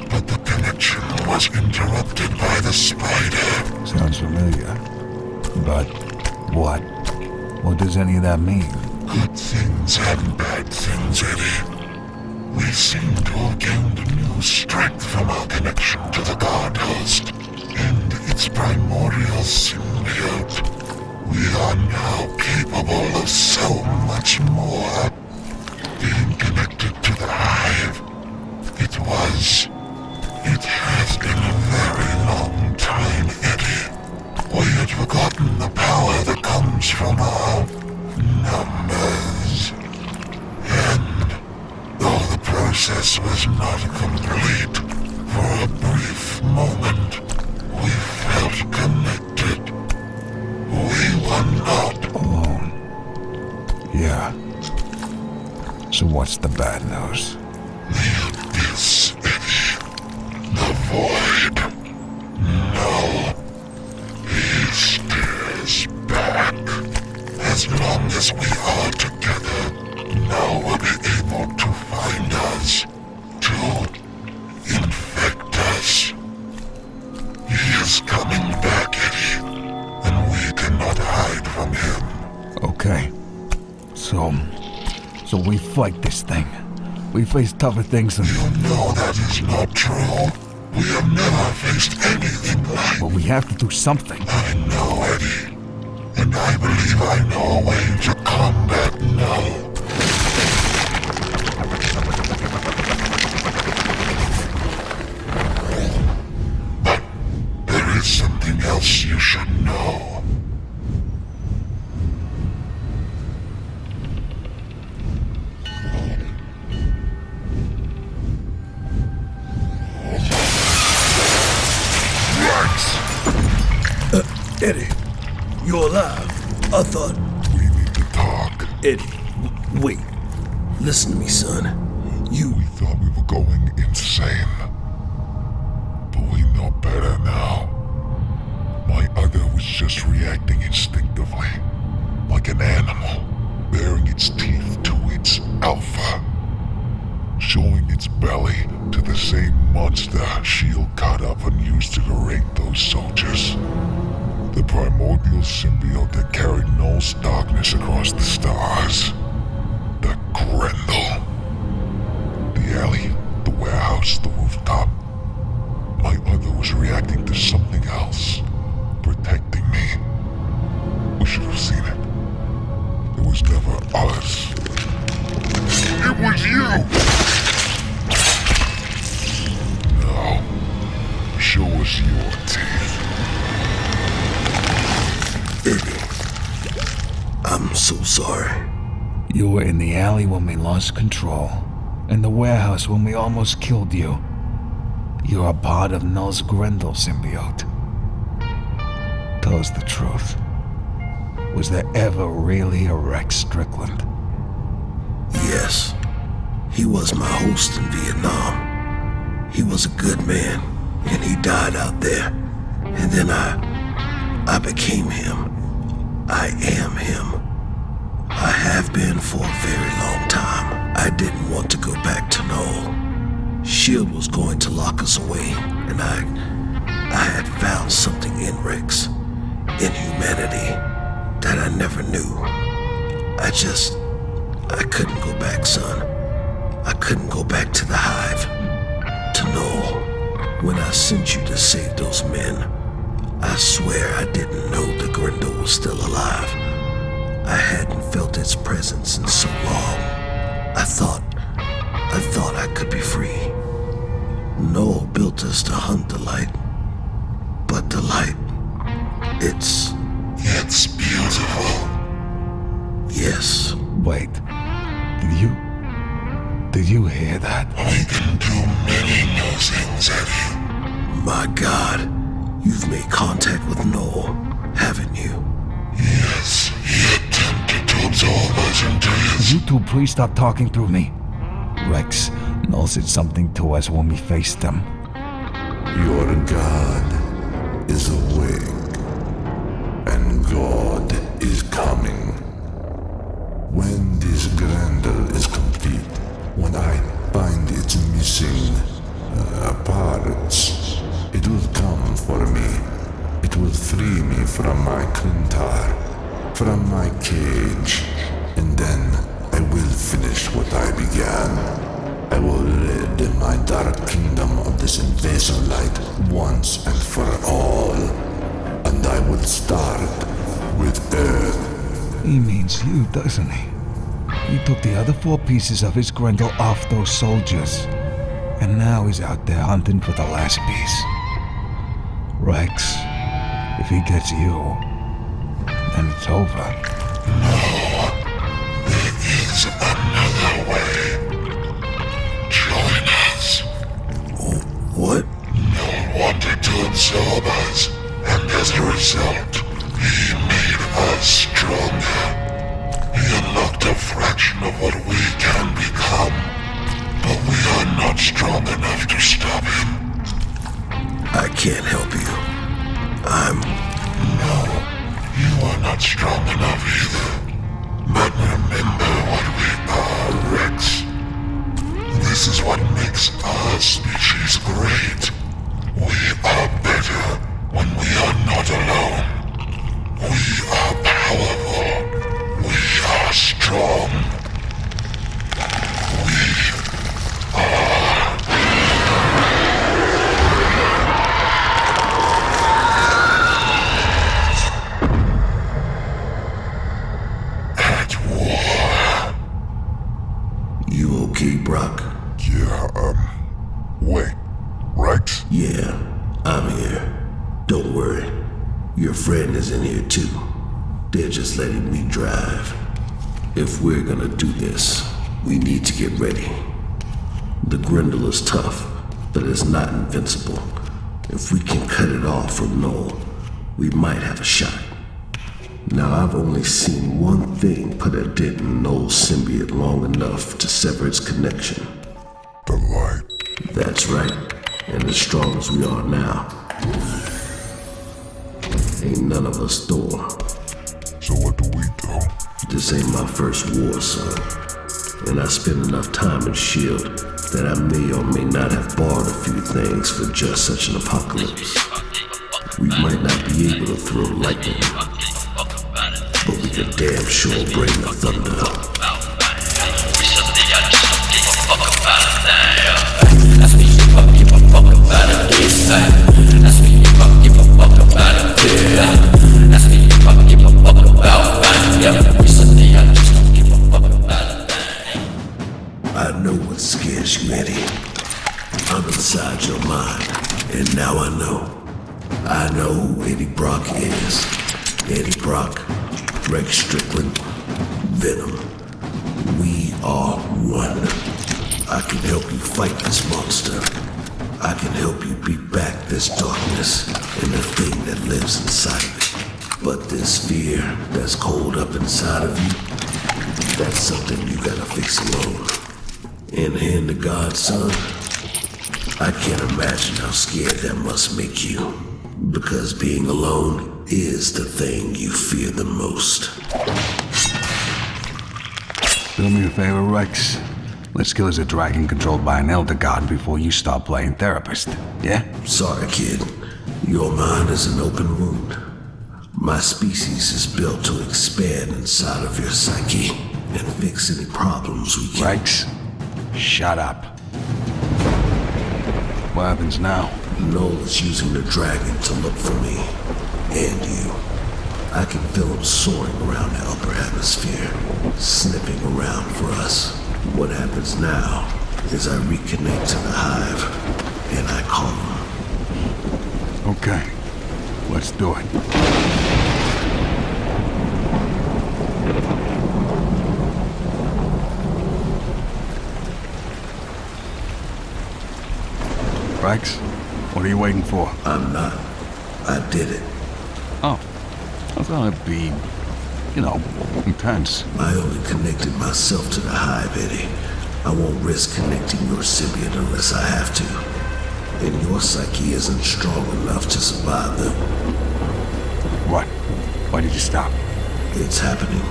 Speaker 2: But the connection was interrupted by the spider.
Speaker 1: Sounds familiar. But what? What does any of that mean?
Speaker 2: Good things and bad things, Eddie. We seem to have gained new strength from our connection to the God Host and its primordial symbiote. We are now capable of so much more. Being connected to the Hive, it has been a very long time, Eddie. We had forgotten the power that comes from our numbers. And though the process was not complete, for a brief moment, we felt connected. We were not
Speaker 1: alone. Yeah. So what's the bad news?
Speaker 2: The abyss, Eddie. The void. Knull. He stares back. As long as we are together, Knull will be able to find us, to infect us. He is coming back, Eddie, and we cannot hide from him.
Speaker 3: Okay. So we fight this thing. We face tougher things than...
Speaker 2: You know that is not true. We have never faced anything like...
Speaker 3: But we have to do something.
Speaker 2: I know, Eddie. And I believe I know a way to combat Knull. But there is something else you should know.
Speaker 7: Eddie, you're alive. I thought...
Speaker 2: We need to talk.
Speaker 7: Eddie, wait. Listen to me, son.
Speaker 2: We thought we were going insane. But we know better now. My other was just reacting instinctively. Like an animal, baring its teeth to its alpha. Showing its belly to the same monster S.H.I.E.L.D. caught up and used to berate those soldiers. The primordial symbiote that carried Knull's darkness across the stars. The Grendel. The alley, the warehouse, the rooftop. My other was reacting to something else. Protecting me. We should have seen it. It was never us. It was you! Now, show us your teeth.
Speaker 7: Eddie, I'm so sorry.
Speaker 3: You were in the alley when we lost control. In the warehouse when we almost killed you. You're a part of Knull's Grendel symbiote. Tell us the truth. Was there ever really a Rex Strickland?
Speaker 7: Yes. He was my host in Vietnam. He was a good man, and he died out there. And then I became him. I am him. I have been for a very long time. I didn't want to go back to Knull. S.H.I.E.L.D. was going to lock us away, and I had found something in Rex, in humanity, that I never knew. I couldn't go back, son. I couldn't go back to the hive, to Knull. When I sent you to save those men, I swear I didn't know the Grendel was still alive. I hadn't felt its presence in so long. I thought I could be free. Knull built us to hunt the light. But the light, it's
Speaker 2: beautiful.
Speaker 7: Yes.
Speaker 3: Wait. Did you hear that?
Speaker 2: I can do many new things, Eddie.
Speaker 7: My God, you've made contact with Knull, haven't you?
Speaker 2: Yes, he attempted to absorb us into his...
Speaker 3: You two please stop talking through me. Rex, Knull said something to us when we faced him.
Speaker 2: Your God is awake, and God is coming. When this Grendel is complete, when I find its missing parts, it will come for me. It will free me from my clintar, from my cage, and then I will finish what I began. I will rid my dark kingdom of this invasive light once and for all. And I will start with Earth.
Speaker 3: He means you, doesn't he? He took the other 4 pieces of his Grendel off those soldiers. And now he's out there hunting for the last piece. Rex, if he gets you, then it's over.
Speaker 2: No, there is another way. Join us.
Speaker 7: What?
Speaker 2: Knull wanted to absorb us, and as a result, he made us stronger. He unlocked a fraction of what we can become, but we are not strong enough to stop him.
Speaker 7: Brock?
Speaker 2: Yeah, wait, Rex?
Speaker 7: Yeah, I'm here. Don't worry. Your friend is in here too. They're just letting me drive. If we're gonna do this, we need to get ready. The Grendel is tough, but it's not invincible. If we can cut it off from Knull, we might have a shot. Now, I've only seen one thing put a dent in Knull's symbiote long enough to sever its connection.
Speaker 2: The light.
Speaker 7: That's right. And as strong as we are now, ain't none of us Thor.
Speaker 2: So what do we do?
Speaker 7: This ain't my first war, son. And I spent enough time in S.H.I.E.L.D. that I may or may not have borrowed a few things for just such an apocalypse. We might not be able to throw lightning, but we can damn sure bring the thunder. I know what scares you, Eddie. I'm inside your mind, and now I know. I know who Eddie Brock is. Eddie Brock, Rex Strickland, Venom. We are one. I can help you fight this monster. I can help you beat back this darkness and the thing that lives inside of it. But this fear that's coiled up inside of you, that's something you gotta fix alone. In the hand of God, son, I can't imagine how scared that must make you. Because being alone is the thing you fear the most.
Speaker 3: Do me a favor, Rex. Let's kill a dragon controlled by an elder god before you start playing therapist, yeah?
Speaker 7: Sorry, kid. Your mind is an open wound. My species is built to expand inside of your psyche and fix any problems we can.
Speaker 3: Rex, shut up. What happens now?
Speaker 7: Knull is using the dragon to look for me. And you. I can feel him soaring around the upper hemisphere, sniffing around for us. What happens now is I reconnect to the hive, and I call him.
Speaker 3: Okay, let's do it. Rex, what are you waiting for?
Speaker 7: I'm not. I did it.
Speaker 3: Oh, I thought it'd be, intense.
Speaker 7: I only connected myself to the hive, Eddie. I won't risk connecting your symbiote unless I have to. And your psyche isn't strong enough to survive them.
Speaker 3: What? Why did you stop?
Speaker 7: It's happening.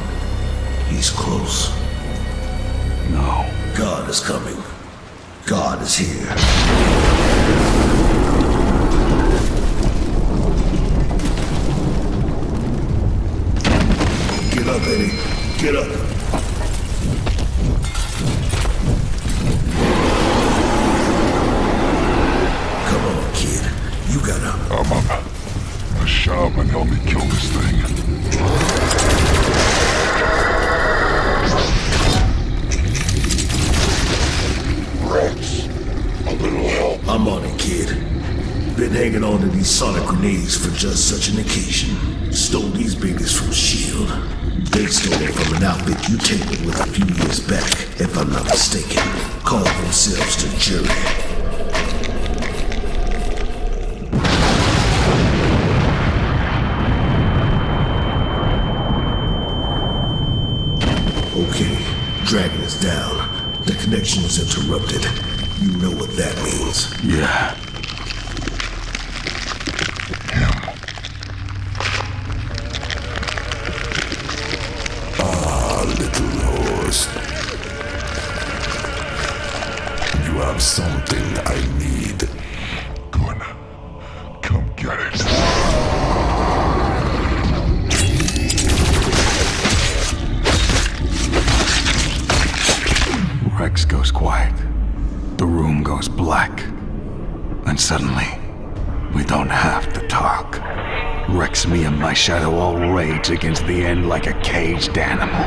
Speaker 7: He's close.
Speaker 3: No.
Speaker 7: God is coming. God is here. Get up, Eddie. Get up. Come on, kid. You gotta...
Speaker 2: I'm up. A shaman help me kill this thing. Rex, a little help.
Speaker 7: I'm on it, kid. Been hanging on to these sonic grenades for just such an occasion. Stole these babies from S.H.I.E.L.D. They stole it from an outfit you taken with a few years back, if I'm not mistaken. Called themselves the Jury. Okay, Dragon is down. The connection is interrupted. You know what that means.
Speaker 3: Yeah.
Speaker 2: Little host. You have something I need. Good. Come get it.
Speaker 3: Rex goes quiet. The room goes black. And suddenly, we don't have to talk. Rex, me, and my shadow all rage against the end like a caged animal.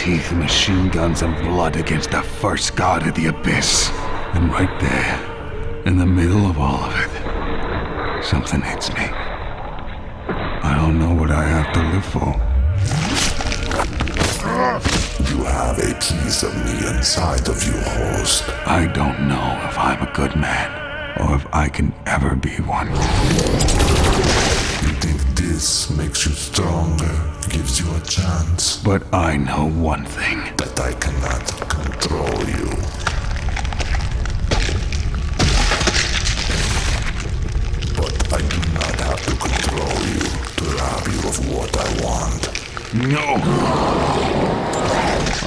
Speaker 3: teeth, machine guns, and blood against the first god of the abyss. And right there, in the middle of all of it, something hits me. I don't know what I have to live for.
Speaker 2: You have a piece of me inside of you, host.
Speaker 3: I don't know if I'm a good man, or if I can ever be one.
Speaker 2: You think this makes you stronger, gives you a chance?
Speaker 3: But I know one thing.
Speaker 2: That I cannot control you. But I do not have to control you to rob you of what I want.
Speaker 3: No!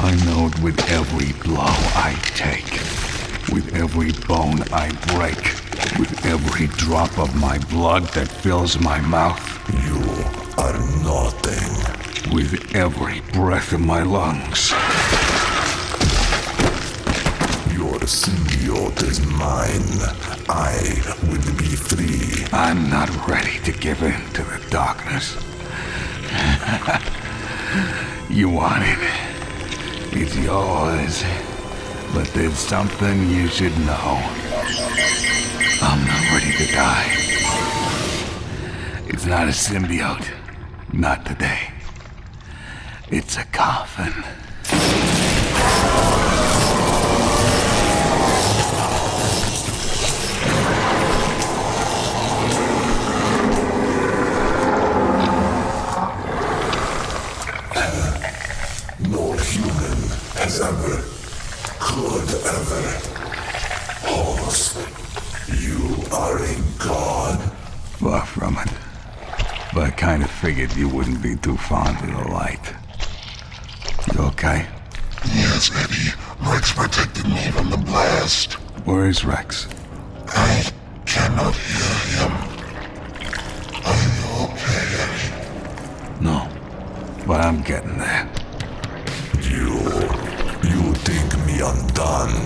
Speaker 3: I know it with every blow I take, with every bone I break, with every drop of my blood that fills my mouth.
Speaker 2: You are nothing.
Speaker 3: With every breath in my lungs.
Speaker 2: Your symbiote is mine. I will be free.
Speaker 3: I'm not ready to give in to the darkness. You want it. It's yours. But there's something you should know. I'm not ready to die. It's not a symbiote. Not today. It's a coffin.
Speaker 2: No human has ever, could ever. Host, you are a god.
Speaker 3: Far from it. But I kind of figured you wouldn't be too fond of the light. You okay?
Speaker 2: Yes, Eddie. Rex protected me from the blast.
Speaker 3: Where is Rex?
Speaker 2: I cannot hear him. Are you okay, Eddie?
Speaker 3: No. But I'm getting there.
Speaker 2: You think me undone.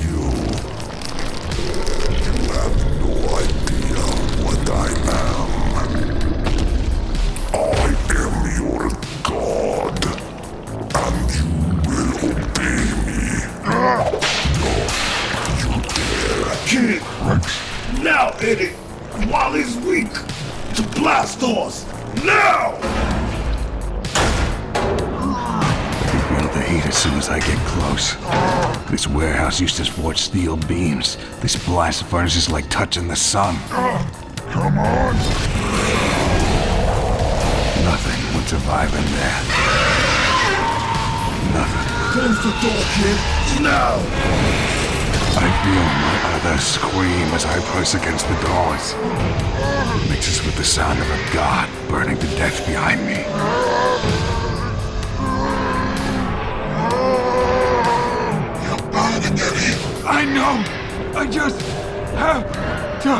Speaker 2: You have no idea what I am. I am your god, and you will obey me. No, you dare.
Speaker 10: Kill it, Rex. Now, Eddie, while he's weak. To blast doors. Now!
Speaker 3: Feel the heat as soon as I get close. This warehouse used to forge steel beams. This blast furnace is like touching the sun.
Speaker 2: Come on.
Speaker 3: Nothing would survive in there. Nothing.
Speaker 10: Close the door, kid. Now!
Speaker 3: I feel my other scream as I press against the doors. It mixes with the sound of a god burning to death behind me. I know! I just have to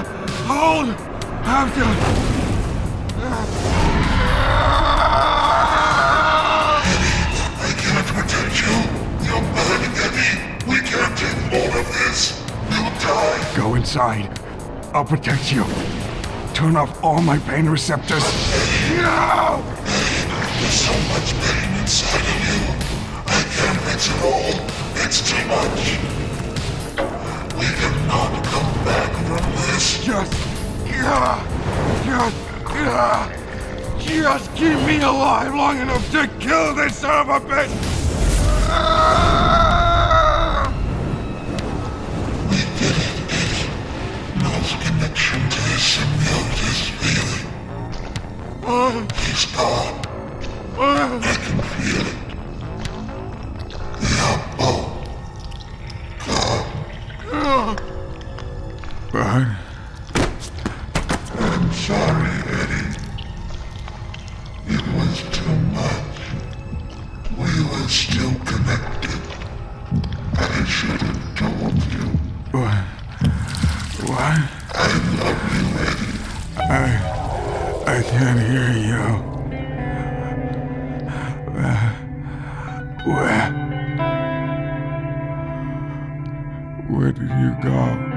Speaker 3: have to...
Speaker 2: I can't protect you. You're burning, Eddie. We can't take more of this. You'll die.
Speaker 3: Go inside. I'll protect you. Turn off all my pain receptors. No!
Speaker 2: There's so much pain inside of you. I can't fix it all. It's too much. We cannot come back from this.
Speaker 3: Just keep me alive long enough to kill this son of a bitch!
Speaker 2: We did it, Eddie. Null's connection to the symbiote is failing. He's gone. I can feel it. We are both gone.
Speaker 3: But
Speaker 2: I'm sorry, Eddie. It was too much. We were still connected. I should have told you.
Speaker 3: what?
Speaker 2: I love you, Eddie.
Speaker 3: I can't hear you. Where did you go?